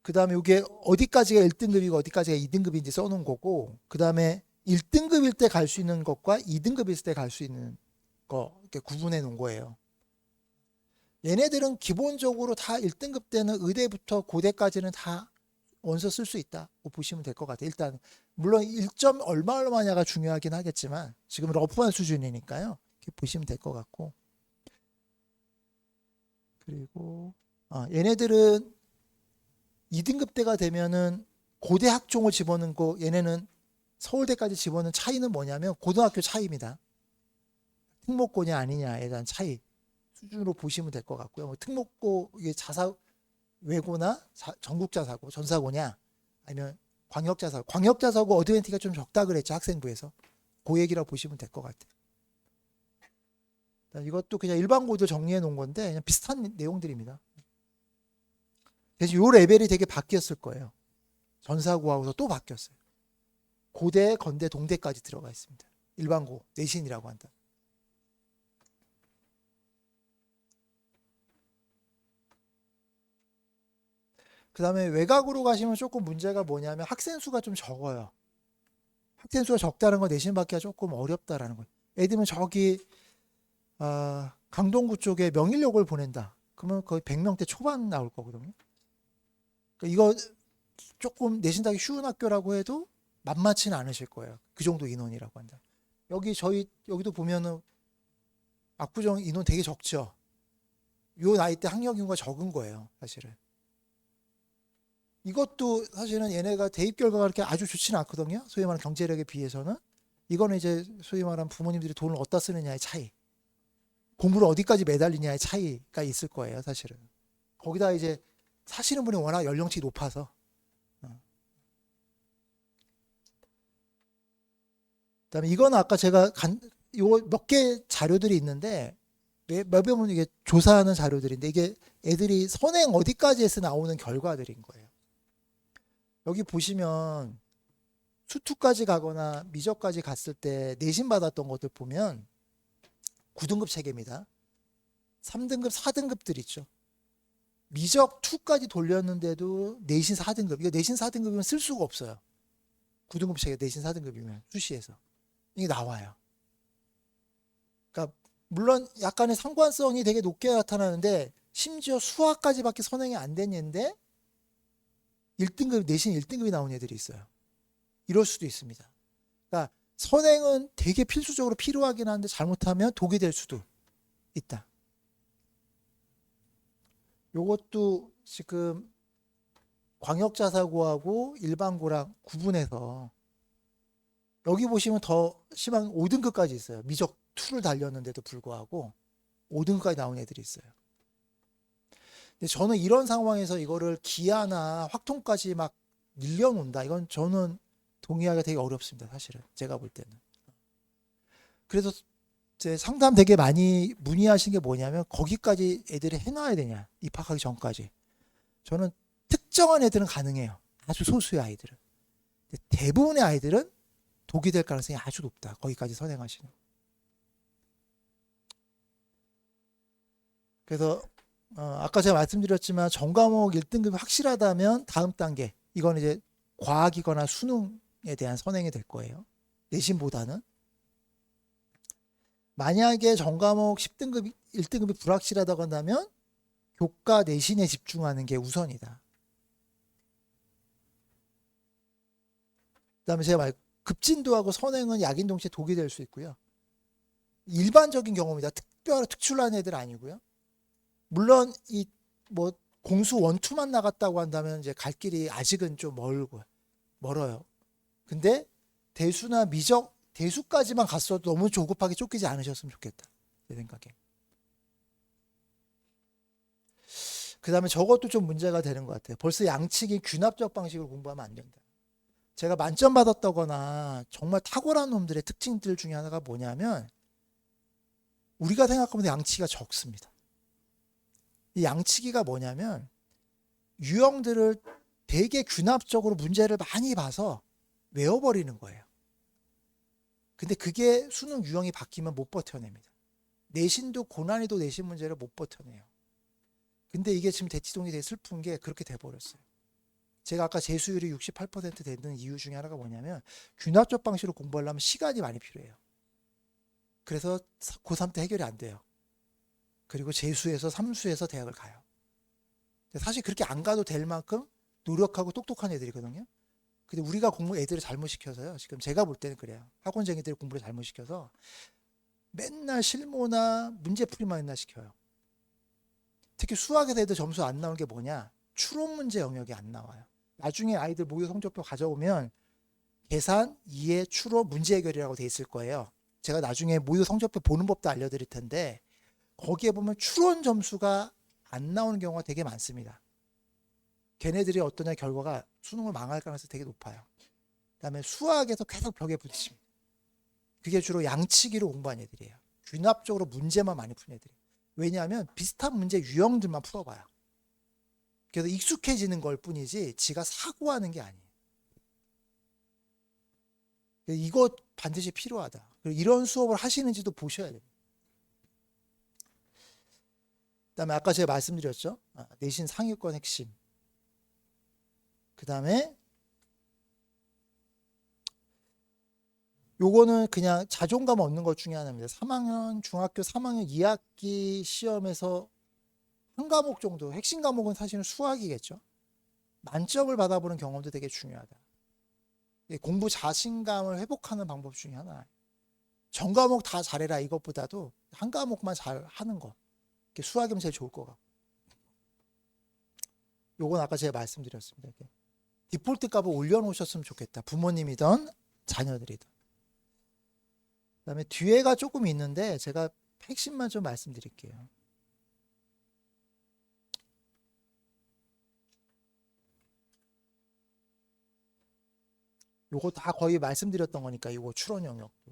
그 다음에 이게 어디까지가 1등급이고 어디까지가 2등급인지 써놓은 거고 그 다음에 1등급일 때 갈 수 있는 것과 2등급일 때 갈 수 있는 거 이렇게 구분해 놓은 거예요. 얘네들은 기본적으로 다 1등급 때는 의대부터 고대까지는 다 원서 쓸 수 있다고 보시면 될 것 같아요. 일단 물론 1점 얼마냐가 중요하긴 하겠지만 지금 러프한 수준이니까요. 이렇게 보시면 될 것 같고 그리고 얘네들은 2등급 때가 되면은 고대 학종을 집어넣고 얘네는 서울대까지 집어넣는 차이는 뭐냐면 고등학교 차이입니다. 특목고냐 아니냐에 대한 차이 수준으로 보시면 될 것 같고요. 특목고 이게 외고나 전국자사고 전사고냐 아니면 광역자사고 광역자사고 어드밴티가 좀 적다 그랬죠. 학생부에서 그 얘기라고 보시면 될 것 같아요. 이것도 그냥 일반고도 정리해 놓은 건데 그냥 비슷한 내용들입니다. 그래서 요 레벨이 되게 바뀌었을 거예요. 전사고하고서 또 바뀌었어요. 고대, 건대, 동대까지 들어가 있습니다. 일반고, 내신이라고 한다. 그 다음에 외곽으로 가시면 조금 문제가 뭐냐면 학생 수가 좀 적어요. 학생 수가 적다는 건 내신 받기가 조금 어렵다라는 거예요. 예를 들면 저기 강동구 쪽에 명일역을 보낸다. 그러면 거의 100명대 초반 나올 거거든요. 그러니까 이거 조금 내신 따기 쉬운 학교라고 해도 만만치는 않으실 거예요. 그 정도 인원이라고 한다. 여기도 보면은 압구정 인원 되게 적죠. 요 나이 때 학력 인구가 적은 거예요, 사실은. 이것도 사실은 얘네가 대입 결과가 그렇게 아주 좋지는 않거든요. 소위 말하는 경제력에 비해서는. 이거는 이제 소위 말하는 부모님들이 돈을 어디다 쓰느냐의 차이. 공부를 어디까지 매달리냐의 차이가 있을 거예요, 사실은. 거기다 이제 사시는 분이 워낙 연령층이 높아서. 그다음에 이거는 아까 제가 요 몇 개 자료들이 있는데 몇 번은 이게 조사하는 자료들인데 이게 애들이 선행 어디까지 해서 나오는 결과들인 거예요. 여기 보시면 수투까지 가거나 미적까지 갔을 때 내신 받았던 것들 보면 9등급 체계입니다. 3등급, 4등급들 있죠. 미적 2까지 돌렸는데도 내신 4등급. 이거 내신 4등급이면 쓸 수가 없어요. 9등급 체계 내신 4등급이면 수시에서. 이게 나와요. 그러니까 물론 약간의 상관성이 되게 높게 나타나는데 심지어 수학까지밖에 선행이 안 된 얘인데 1등급 내신 1등급이 나온 애들이 있어요. 이럴 수도 있습니다. 그러니까 선행은 되게 필수적으로 필요하긴 한데 잘못하면 독이 될 수도 있다. 요것도 지금 광역자사고하고 일반고랑 구분해서 여기 보시면 더 심한 5등급까지 있어요. 미적 2를 달렸는데도 불구하고 5등급까지 나온 애들이 있어요. 근데 저는 이런 상황에서 이거를 기아나 확통까지 막 늘려놓는다. 이건 저는 동의하기가 되게 어렵습니다. 사실은 제가 볼 때는. 그래서 제 상담 되게 많이 문의하신 게 뭐냐면 거기까지 애들이 해놔야 되냐. 입학하기 전까지. 저는 특정한 애들은 가능해요. 아주 소수의 아이들은. 근데 대부분의 아이들은 독이 될 가능성이 아주 높다. 거기까지 선행하시는. 그래서 아까 제가 말씀드렸지만 전과목 1등급이 확실하다면 다음 단계 이건 이제 과학이거나 수능에 대한 선행이 될 거예요. 내신보다는. 만약에 전과목 10등급 1등급이 불확실하다고 한다면 교과 내신에 집중하는 게 우선이다. 그다음에 제가 말 급진도하고 선행은 약인 동시에 독이 될 수 있고요. 일반적인 경우입니다. 특출난 애들 아니고요. 물론 이 뭐 공수 1, 2만 나갔다고 한다면 이제 갈 길이 아직은 좀 멀어요. 근데 대수나 미적 대수까지만 갔어도 너무 조급하게 쫓기지 않으셨으면 좋겠다. 제 생각에. 그 다음에 저것도 좀 문제가 되는 것 같아요. 벌써 양측이 균합적 방식으로 공부하면 안 된다. 제가 만점 받았다거나 정말 탁월한 놈들의 특징들 중에 하나가 뭐냐면 우리가 생각하면 양치기가 적습니다. 이 양치기가 뭐냐면 유형들을 되게 균합적으로 문제를 많이 봐서 외워버리는 거예요. 근데 그게 수능 유형이 바뀌면 못 버텨냅니다. 내신도 고난이도 내신 문제를 못 버텨내요. 근데 이게 지금 대치동이 되게 슬픈 게 그렇게 돼버렸어요. 제가 아까 재수율이 68% 되는 이유 중에 하나가 뭐냐면 균합적 방식으로 공부하려면 시간이 많이 필요해요. 그래서 고3 때 해결이 안 돼요. 그리고 재수에서 3수에서 대학을 가요. 사실 그렇게 안 가도 될 만큼 노력하고 똑똑한 애들이거든요. 근데 우리가 애들을 잘못 시켜서요. 지금 제가 볼 때는 그래요. 학원생이들이 공부를 잘못 시켜서 맨날 실무나 문제풀이만 맨날 시켜요. 특히 수학에서 애들 점수 안 나오는 게 뭐냐? 추론 문제 영역이 안 나와요. 나중에 아이들 모의 성적표 가져오면 계산, 이해, 추론, 문제 해결이라고 돼 있을 거예요. 제가 나중에 모의 성적표 보는 법도 알려드릴 텐데 거기에 보면 추론 점수가 안 나오는 경우가 되게 많습니다. 걔네들이 어떠냐 결과가 수능을 망할 가능성이 되게 높아요. 그다음에 수학에서 계속 벽에 부딪힙니다. 그게 주로 양치기로 공부한 애들이에요. 균합적으로 문제만 많이 푼 애들이에요. 왜냐하면 비슷한 문제 유형들만 풀어봐요. 그래서 익숙해지는 걸 뿐이지 지가 사고하는 게 아니에요. 이거 반드시 필요하다. 그리고 이런 수업을 하시는지도 보셔야 돼요. 그다음에 아까 제가 말씀드렸죠. 내신 상위권 핵심. 그다음에 요거는 그냥 자존감 얻는 것 중에 하나입니다. 중학교 3학년 2학기 시험에서 한 과목 정도, 핵심 과목은 사실은 수학이겠죠. 만점을 받아보는 경험도 되게 중요하다. 공부 자신감을 회복하는 방법 중에 하나. 전 과목 다 잘해라 이것보다도 한 과목만 잘 하는 거. 수학이면 제일 좋을 것 같고. 요건 아까 제가 말씀드렸습니다. 디폴트 값을 올려놓으셨으면 좋겠다. 부모님이든 자녀들이든. 그다음에 뒤에가 조금 있는데 제가 핵심만 좀 말씀드릴게요. 요거 다 거의 말씀드렸던 거니까 이거 추론 영역도.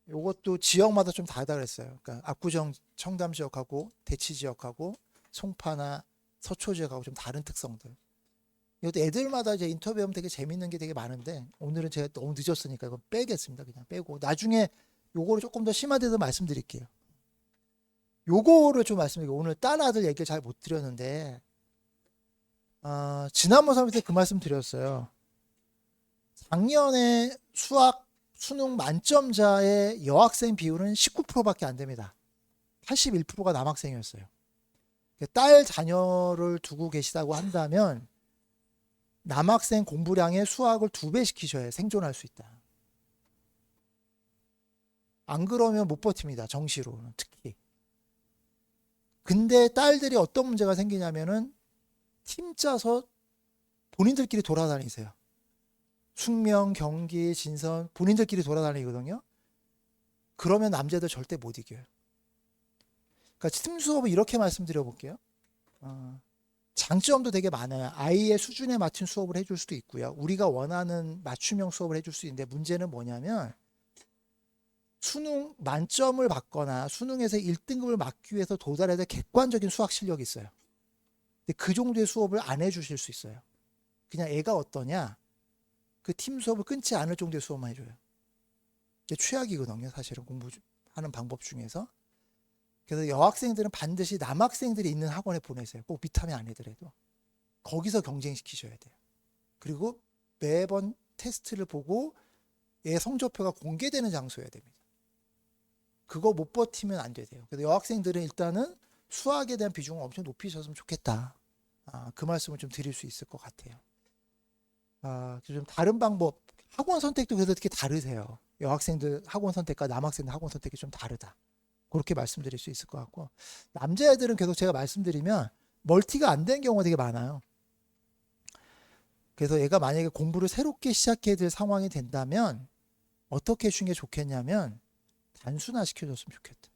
요것도 지역마다 좀 다르다 그랬어요. 그러니까 압구정 청담 지역하고 대치 지역하고 송파나 서초 지역하고 좀 다른 특성들. 이것도 애들마다 이제 인터뷰하면 되게 재밌는 게 되게 많은데 오늘은 제가 너무 늦었으니까 이거 빼겠습니다. 그냥 빼고 나중에 요거를 조금 더 심화돼서 말씀드릴게요. 요거를 좀 말씀드리고 오늘 딸 아들 얘기를 잘 못 드렸는데 지난번 설명 때 그 말씀 드렸어요. 작년에 수학 수능 만점자의 여학생 비율은 19%밖에 안 됩니다. 81%가 남학생이었어요. 딸 자녀를 두고 계시다고 한다면 남학생 공부량의 수학을 2배 시키셔야 생존할 수 있다. 안 그러면 못 버팁니다. 정시로는 특히. 근데 딸들이 어떤 문제가 생기냐면은 팀 짜서 본인들끼리 돌아다니세요. 숙명, 경기, 진선 본인들끼리 돌아다니거든요. 그러면 남자들 절대 못 이겨요. 그러니까 팀 수업을 이렇게 말씀드려 볼게요. 장점도 되게 많아요. 아이의 수준에 맞춘 수업을 해줄 수도 있고요. 우리가 원하는 맞춤형 수업을 해줄 수 있는데 문제는 뭐냐면 수능 만점을 받거나 수능에서 1등급을 맞기 위해서 도달해야 될 객관적인 수학 실력이 있어요. 근데 그 정도의 수업을 안 해주실 수 있어요. 그냥 애가 어떠냐 그 팀 수업을 끊지 않을 정도의 수업만 해줘요. 이게 최악이거든요. 사실은 공부하는 방법 중에서. 그래서 여학생들은 반드시 남학생들이 있는 학원에 보내세요. 꼭 비타민 아니더라도. 거기서 경쟁시키셔야 돼요. 그리고 매번 테스트를 보고 얘 성적표가 공개되는 장소여야 됩니다. 그거 못 버티면 안 돼요. 그래서 여학생들은 일단은 수학에 대한 비중을 엄청 높이셨으면 좋겠다. 그 말씀을 좀 드릴 수 있을 것 같아요. 좀 다른 방법, 학원 선택도 그래서 되게 다르세요. 여학생들 학원 선택과 남학생들 학원 선택이 좀 다르다. 그렇게 말씀드릴 수 있을 것 같고, 남자애들은 계속 제가 말씀드리면 멀티가 안 된 경우가 되게 많아요. 그래서 얘가 만약에 공부를 새롭게 시작해야 될 상황이 된다면 어떻게 해주는 게 좋겠냐면 단순화 시켜줬으면 좋겠다.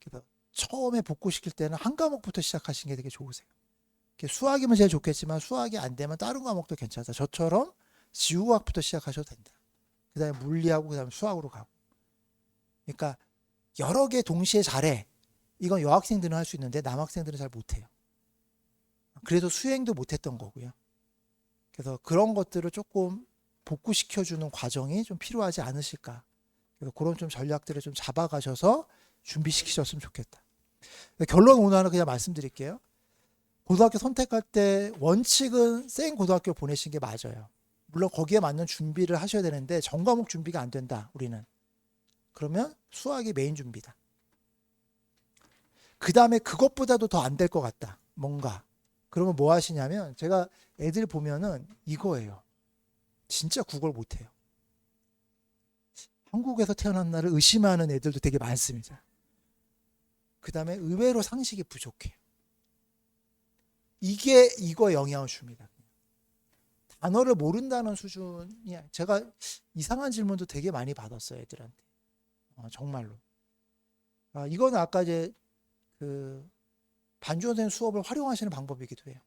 그래서 처음에 복구시킬 때는 한 과목부터 시작하시는 게 되게 좋으세요. 수학이면 제일 좋겠지만 수학이 안 되면 다른 과목도 괜찮다. 저처럼 지구과학부터 시작하셔도 된다. 그 다음에 물리하고 그 다음에 수학으로 가고. 그러니까 여러 개 동시에 잘해. 이건 여학생들은 할 수 있는데 남학생들은 잘 못해요. 그래서 수행도 못했던 거고요. 그래서 그런 것들을 조금 복구시켜주는 과정이 좀 필요하지 않으실까. 그래서 그런 좀 전략들을 좀 잡아가셔서 준비시키셨으면 좋겠다. 결론 오늘 하나 그냥 말씀드릴게요. 고등학교 선택할 때 원칙은 생 고등학교 보내신 게 맞아요. 물론 거기에 맞는 준비를 하셔야 되는데 전과목 준비가 안 된다. 우리는. 그러면 수학이 메인 준비다. 그 다음에 그것보다도 더 안 될 것 같다. 뭔가. 그러면 뭐 하시냐면 제가 애들 보면은 이거예요. 진짜 국어를 못해요. 한국에서 태어난 나를 의심하는 애들도 되게 많습니다. 그 다음에 의외로 상식이 부족해요. 이게 이거에 영향을 줍니다. 단어를 모른다는 수준이 제가 이상한 질문도 되게 많이 받았어요. 애들한테. 정말로. 이거는 아까 이제 그 반주원 선생님 수업을 활용하시는 방법이기도 해요.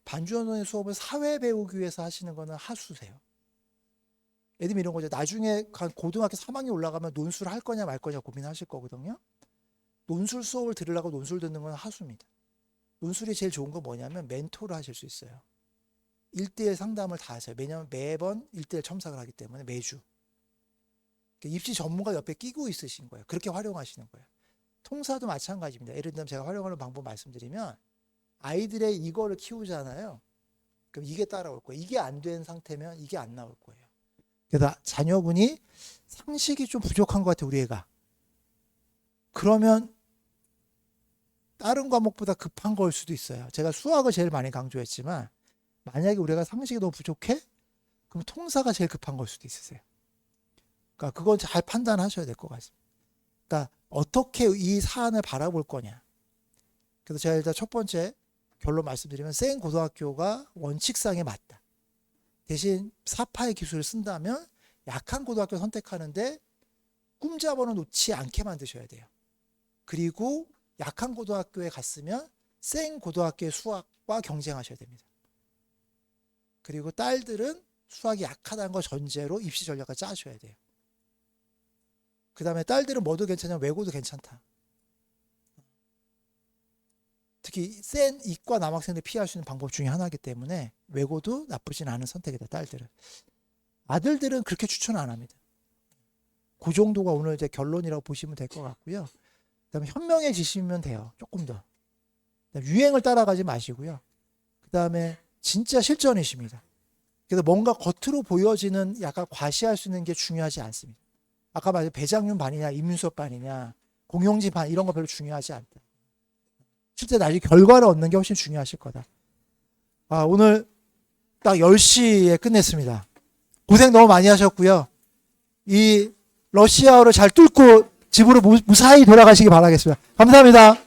반주원 선생님 수업을 사회 배우기 위해서 하시는 거는 하수세요. 예를 들면 이런 거죠. 나중에 고등학교 3학년 올라가면 논술 할 거냐 말 거냐 고민하실 거거든요. 논술 수업을 들으려고 논술 듣는 건 하수입니다. 논술이 제일 좋은 건 뭐냐면 멘토를 하실 수 있어요. 1대1 상담을 다 하세요. 왜냐하면 매번 1대1 첨삭을 하기 때문에 매주. 입시 전문가 옆에 끼고 있으신 거예요. 그렇게 활용하시는 거예요. 통사도 마찬가지입니다. 예를 들면 제가 활용하는 방법 말씀드리면 아이들의 이거를 키우잖아요. 그럼 이게 따라올 거예요. 이게 안 된 상태면 이게 안 나올 거예요. 그래서 자녀분이 상식이 좀 부족한 것 같아요. 우리 애가. 그러면 다른 과목보다 급한 걸 수도 있어요. 제가 수학을 제일 많이 강조했지만 만약에 우리가 상식이 너무 부족해? 그럼 통사가 제일 급한 걸 수도 있으세요. 그러니까 그건 잘 판단하셔야 될 것 같습니다. 그러니까 어떻게 이 사안을 바라볼 거냐. 그래서 제가 일단 첫 번째 결론 말씀드리면 생 고등학교가 원칙상에 맞다. 대신 사파의 기술을 쓴다면 약한 고등학교 선택하는데 꿈잡아는 놓지 않게 만드셔야 돼요. 그리고 약한 고등학교에 갔으면 생 고등학교의 수학과 경쟁하셔야 됩니다. 그리고 딸들은 수학이 약하다는 거 전제로 입시 전략을 짜셔야 돼요. 그 다음에 딸들은 뭐도 괜찮냐 외고도 괜찮다. 특히 센 이과 남학생들 피할 수 있는 방법 중에 하나이기 때문에 외고도 나쁘진 않은 선택이다. 딸들은. 아들들은 그렇게 추천 안 합니다. 그 정도가 오늘 이제 결론이라고 보시면 될 것 같고요. 그다음에 현명해지시면 돼요. 조금 더. 유행을 따라가지 마시고요. 그다음에 진짜 실전이십니다. 그래서 뭔가 겉으로 보여지는 약간 과시할 수 있는 게 중요하지 않습니다. 아까 말한 배장윤 반이냐 임윤섭 반이냐 공용진 반 이런 거 별로 중요하지 않다. 실제 나중에 결과를 얻는 게 훨씬 중요하실 거다. 오늘 딱 10시에 끝냈습니다. 고생 너무 많이 하셨고요. 이 러시아어를 잘 뚫고 집으로 무사히 돌아가시기 바라겠습니다. 감사합니다.